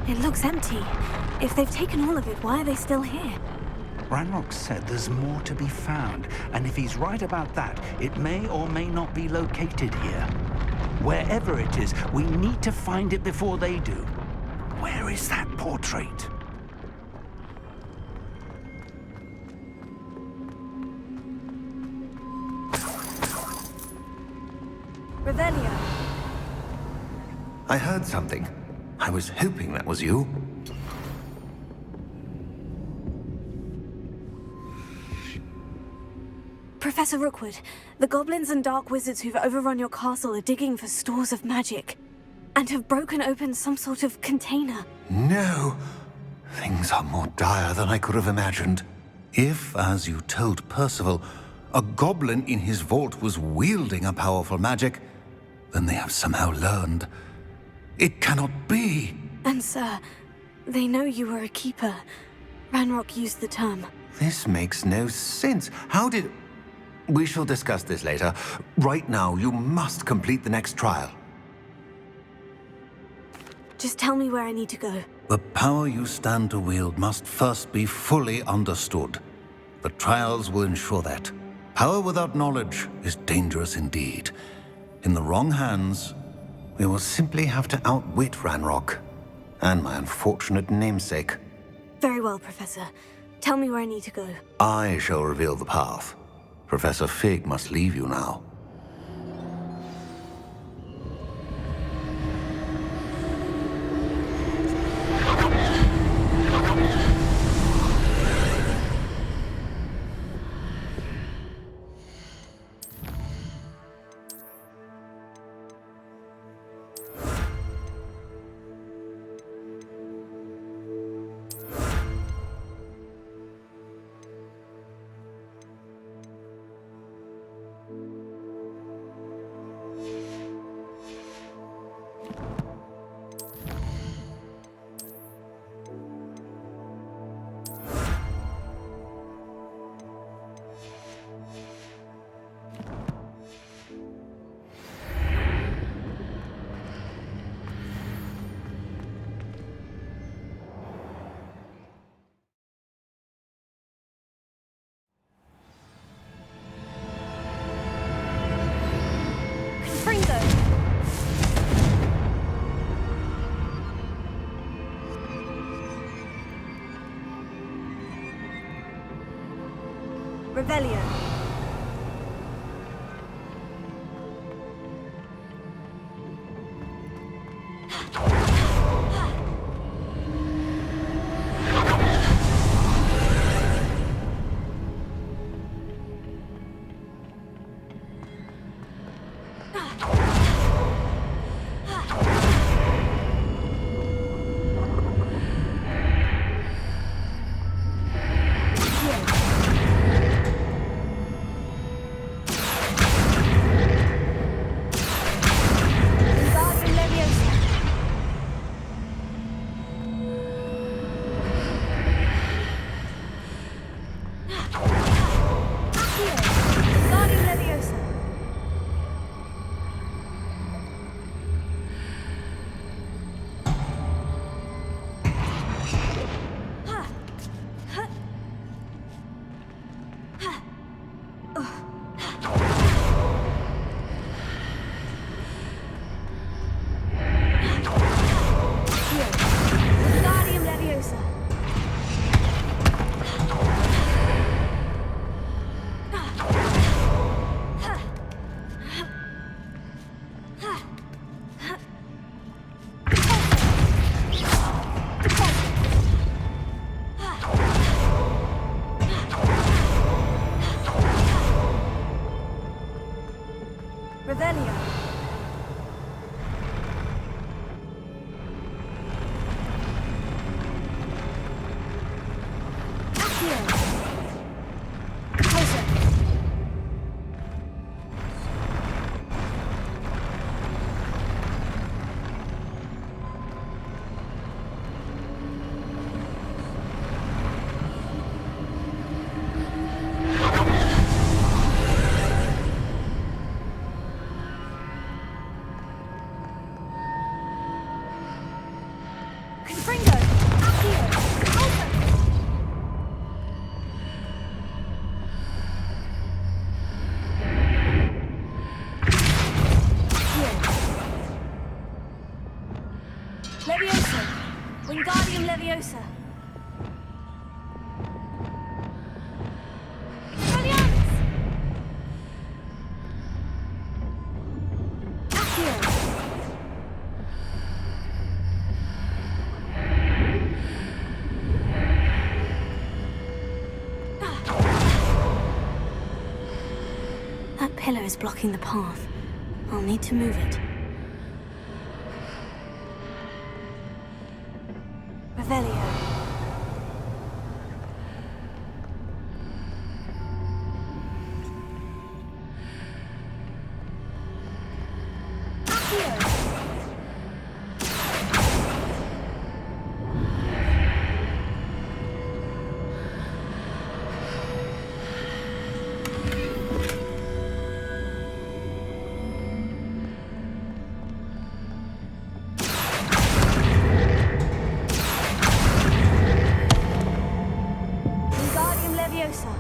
It looks empty. If they've taken all of it, why are they still here? Ranrock said there's more to be found, and if he's right about that, it may or may not be located here. Wherever it is, we need to find it before they do. Where is that portrait? Revelio. I heard something. I was hoping that was you. Professor Rookwood, the goblins and dark wizards who've overrun your castle are digging for stores of magic, and have broken open some sort of container. No! Things are more dire than I could have imagined. If, as you told Percival, a goblin in his vault was wielding a powerful magic, then they have somehow learned. It cannot be! And sir, they know you were a keeper. Ranrock used the term. This makes no sense. How did... We shall discuss this later. Right now, you must complete the next trial. Just tell me where I need to go. The power you stand to wield must first be fully understood. The trials will ensure that. Power without knowledge is dangerous indeed. In the wrong hands, we will simply have to outwit Ranrock and my unfortunate namesake. Very well, Professor. Tell me where I need to go. I shall reveal the path. Professor Fig must leave you now. Revelio. Fringo! Accio! Alto! Leviosa! Wingardium Leviosa! Expelliarmus! Accio! That pillar is blocking the path. I'll need to move it. Revelio. Wingardium Leviosa.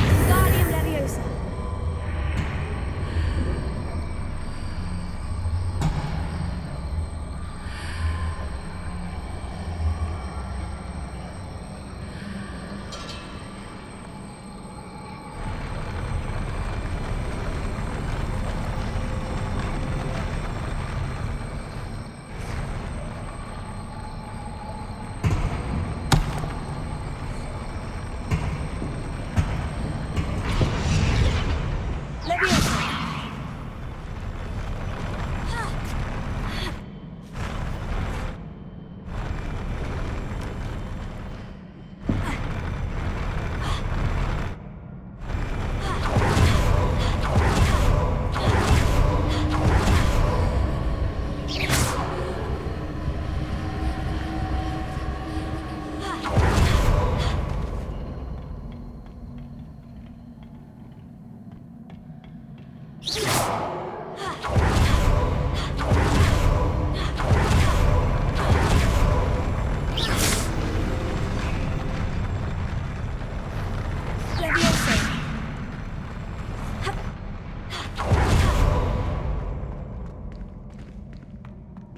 Wingardium Leviosa. Leviosa. Leviosa.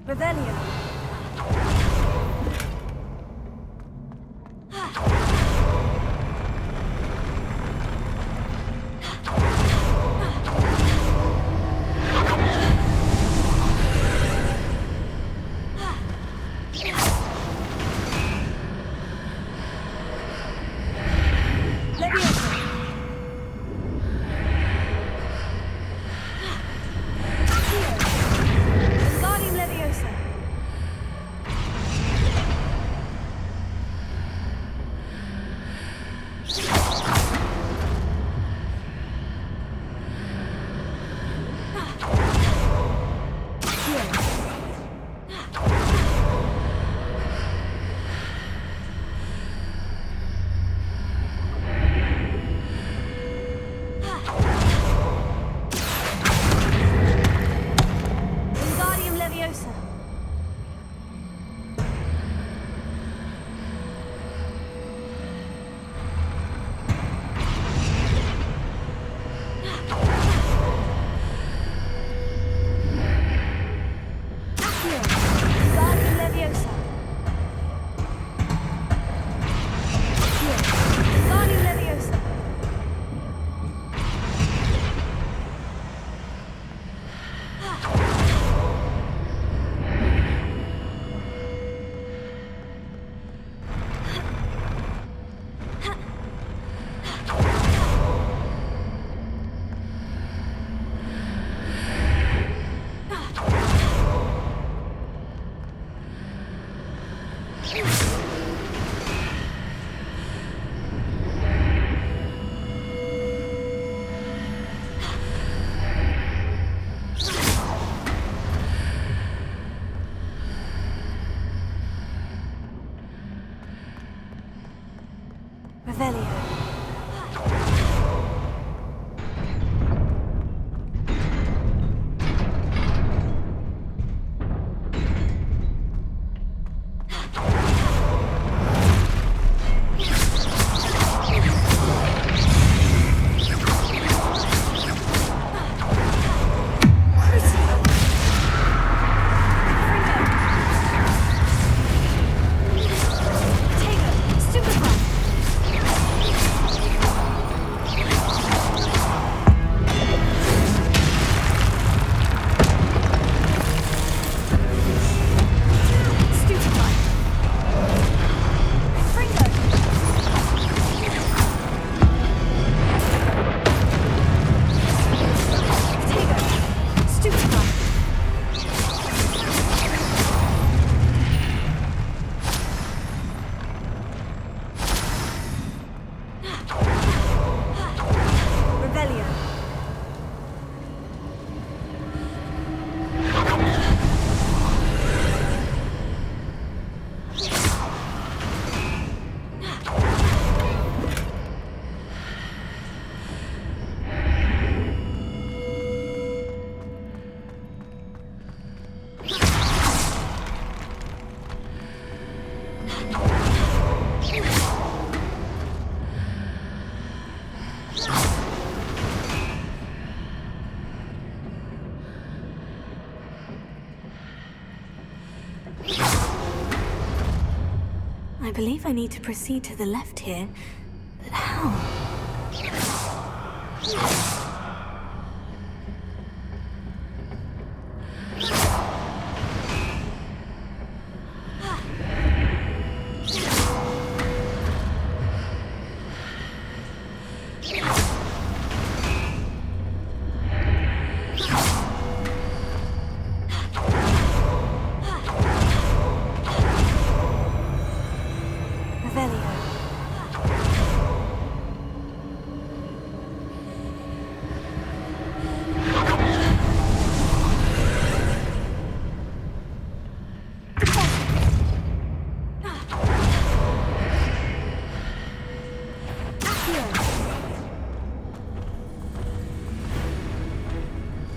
Revelio. Leviosa. Accio. Wingardium Leviosa. Wingardium Leviosa. Accio. Wingardium Leviosa. Accio. Wingardium Leviosa. I believe I need to proceed to the left here, but how?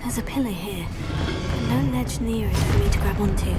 There's a pillar here, but no ledge near it for me to grab onto.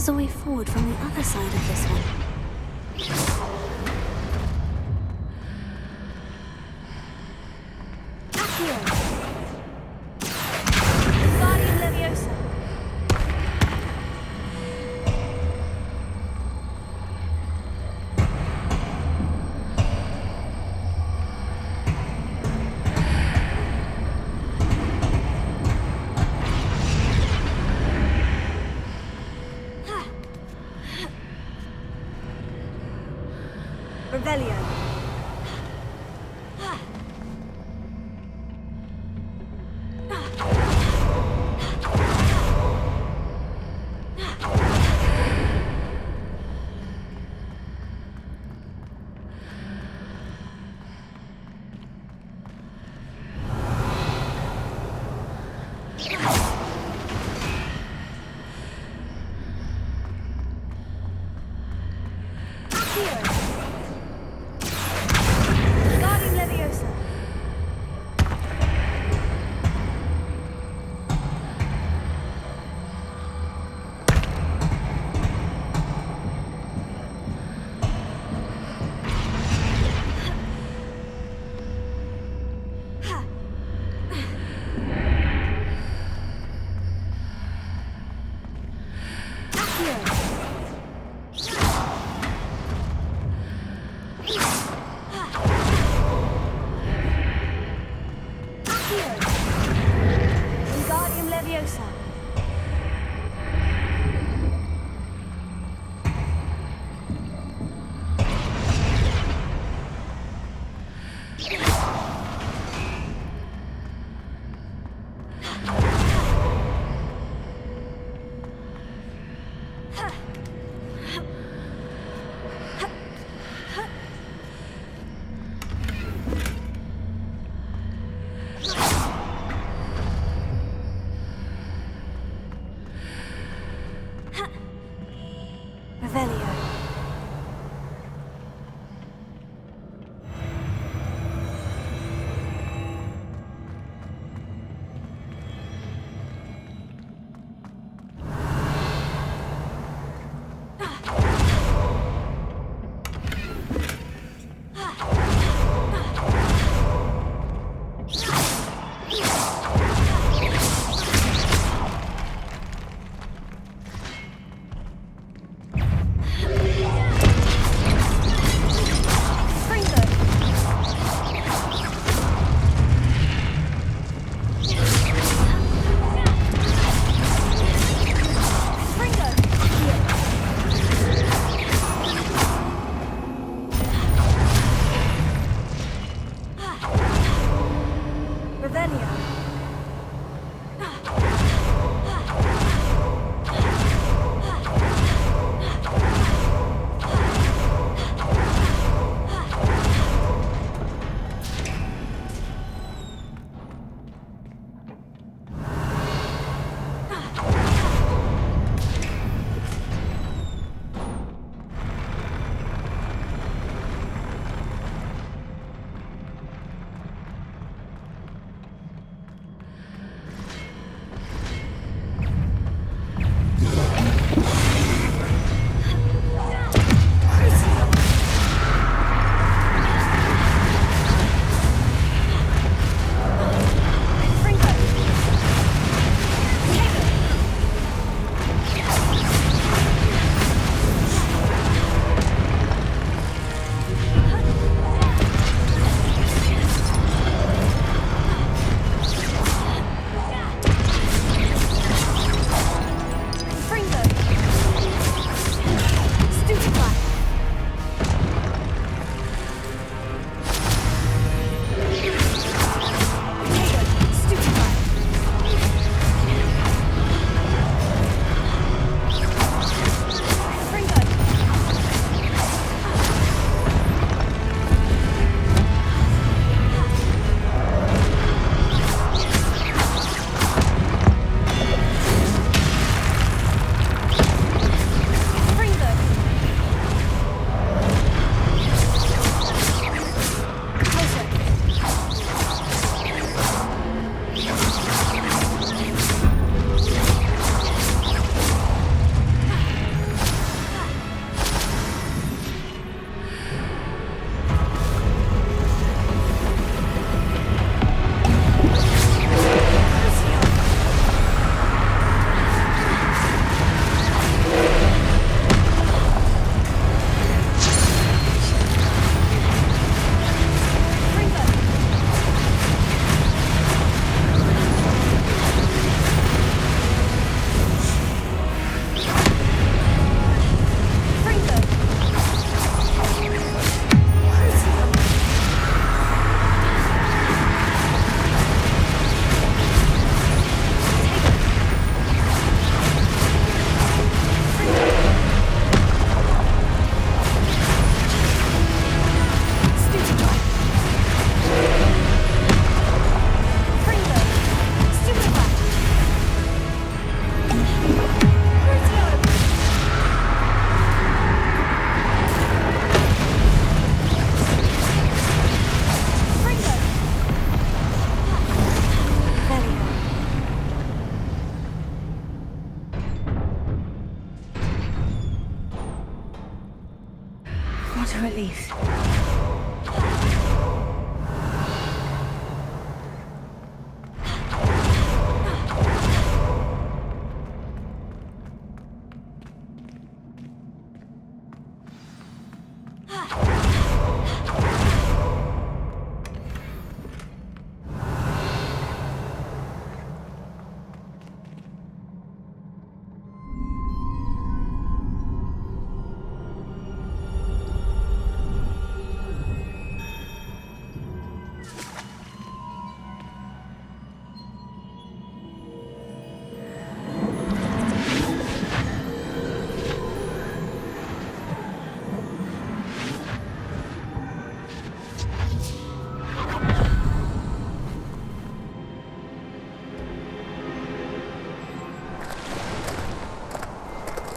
There's a way forward from the other side of this one. Wingardium Leviosa. Revelio. What a relief.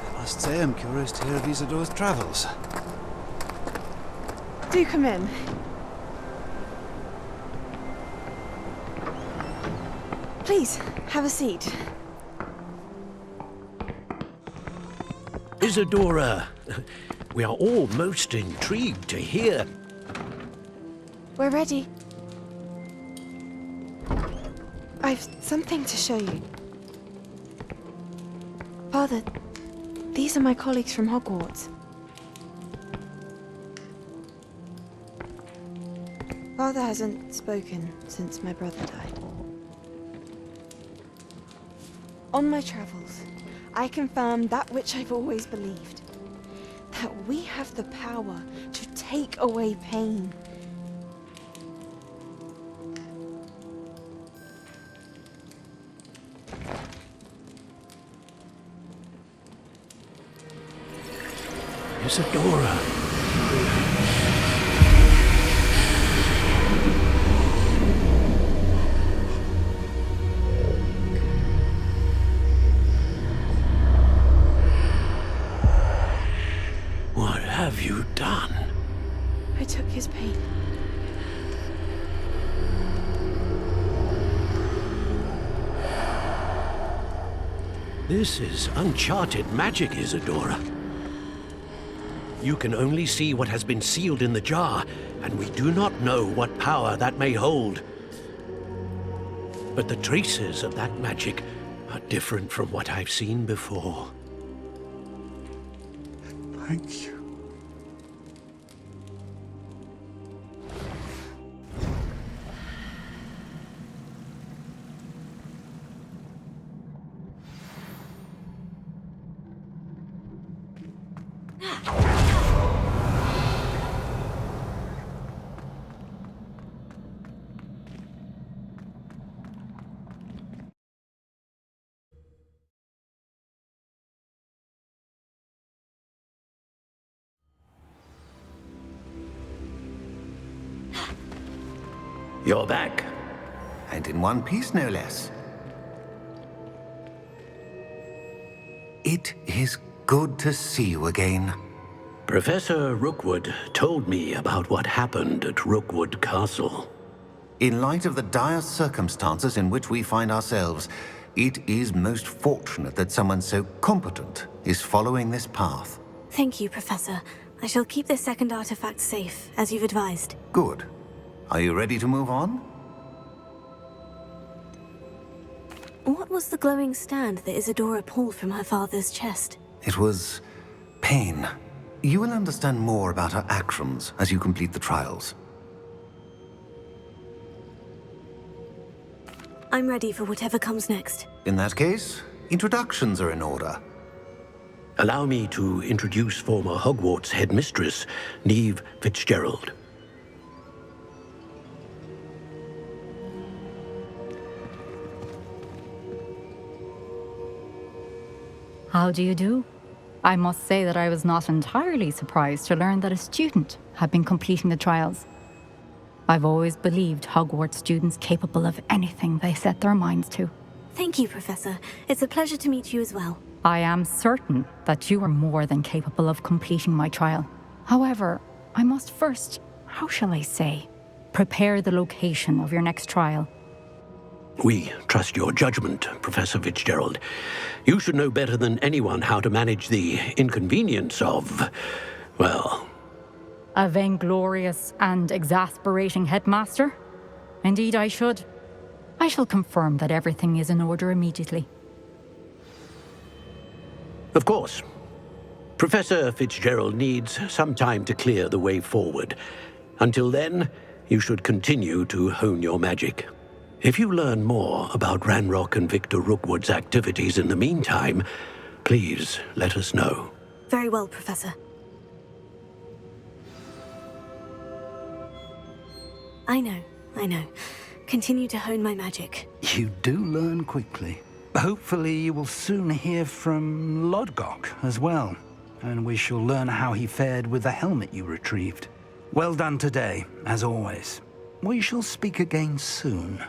I must say, I'm curious to hear of Isadora's travels. Do come in. Please, have a seat. Isadora, we are all most intrigued to hear. We're ready. I've something to show you. Father, these are my colleagues from Hogwarts. Father hasn't spoken since my brother died. On my travels, I confirmed that which I've always believed. That we have the power to take away pain. Isadora. What have you done? I took his pain. This is uncharted magic, Isadora. You can only see what has been sealed in the jar, and we do not know what power that may hold. But the traces of that magic are different from what I've seen before. Thank you. You're back. And in one piece, no less. It is good to see you again. Professor Rookwood told me about what happened at Rookwood Castle. In light of the dire circumstances in which we find ourselves, it is most fortunate that someone so competent is following this path. Thank you, Professor. I shall keep this second artifact safe, as you've advised. Good. Are you ready to move on? What was the glowing stand that Isadora pulled from her father's chest? It was pain. You will understand more about her actions as you complete the trials. I'm ready for whatever comes next. In that case, introductions are in order. Allow me to introduce former Hogwarts headmistress, Neve Fitzgerald. How do you do? I must say that I was not entirely surprised to learn that a student had been completing the trials. I've always believed Hogwarts students capable of anything they set their minds to. Thank you, Professor. It's a pleasure to meet you as well. I am certain that you are more than capable of completing my trial. However, I must first, how shall I say, prepare the location of your next trial. We trust your judgment, Professor Fitzgerald. You should know better than anyone how to manage the inconvenience of, well, A vainglorious and exasperating headmaster? Indeed, I should. I shall confirm that everything is in order immediately. Of course. Professor Fitzgerald needs some time to clear the way forward. Until then, you should continue to hone your magic. If you learn more about Ranrock and Victor Rookwood's activities in the meantime, please let us know. Very well, Professor. I know. Continue to hone my magic. You do learn quickly. Hopefully you will soon hear from Lodgok as well, and we shall learn how he fared with the helmet you retrieved. Well done today, as always. We shall speak again soon.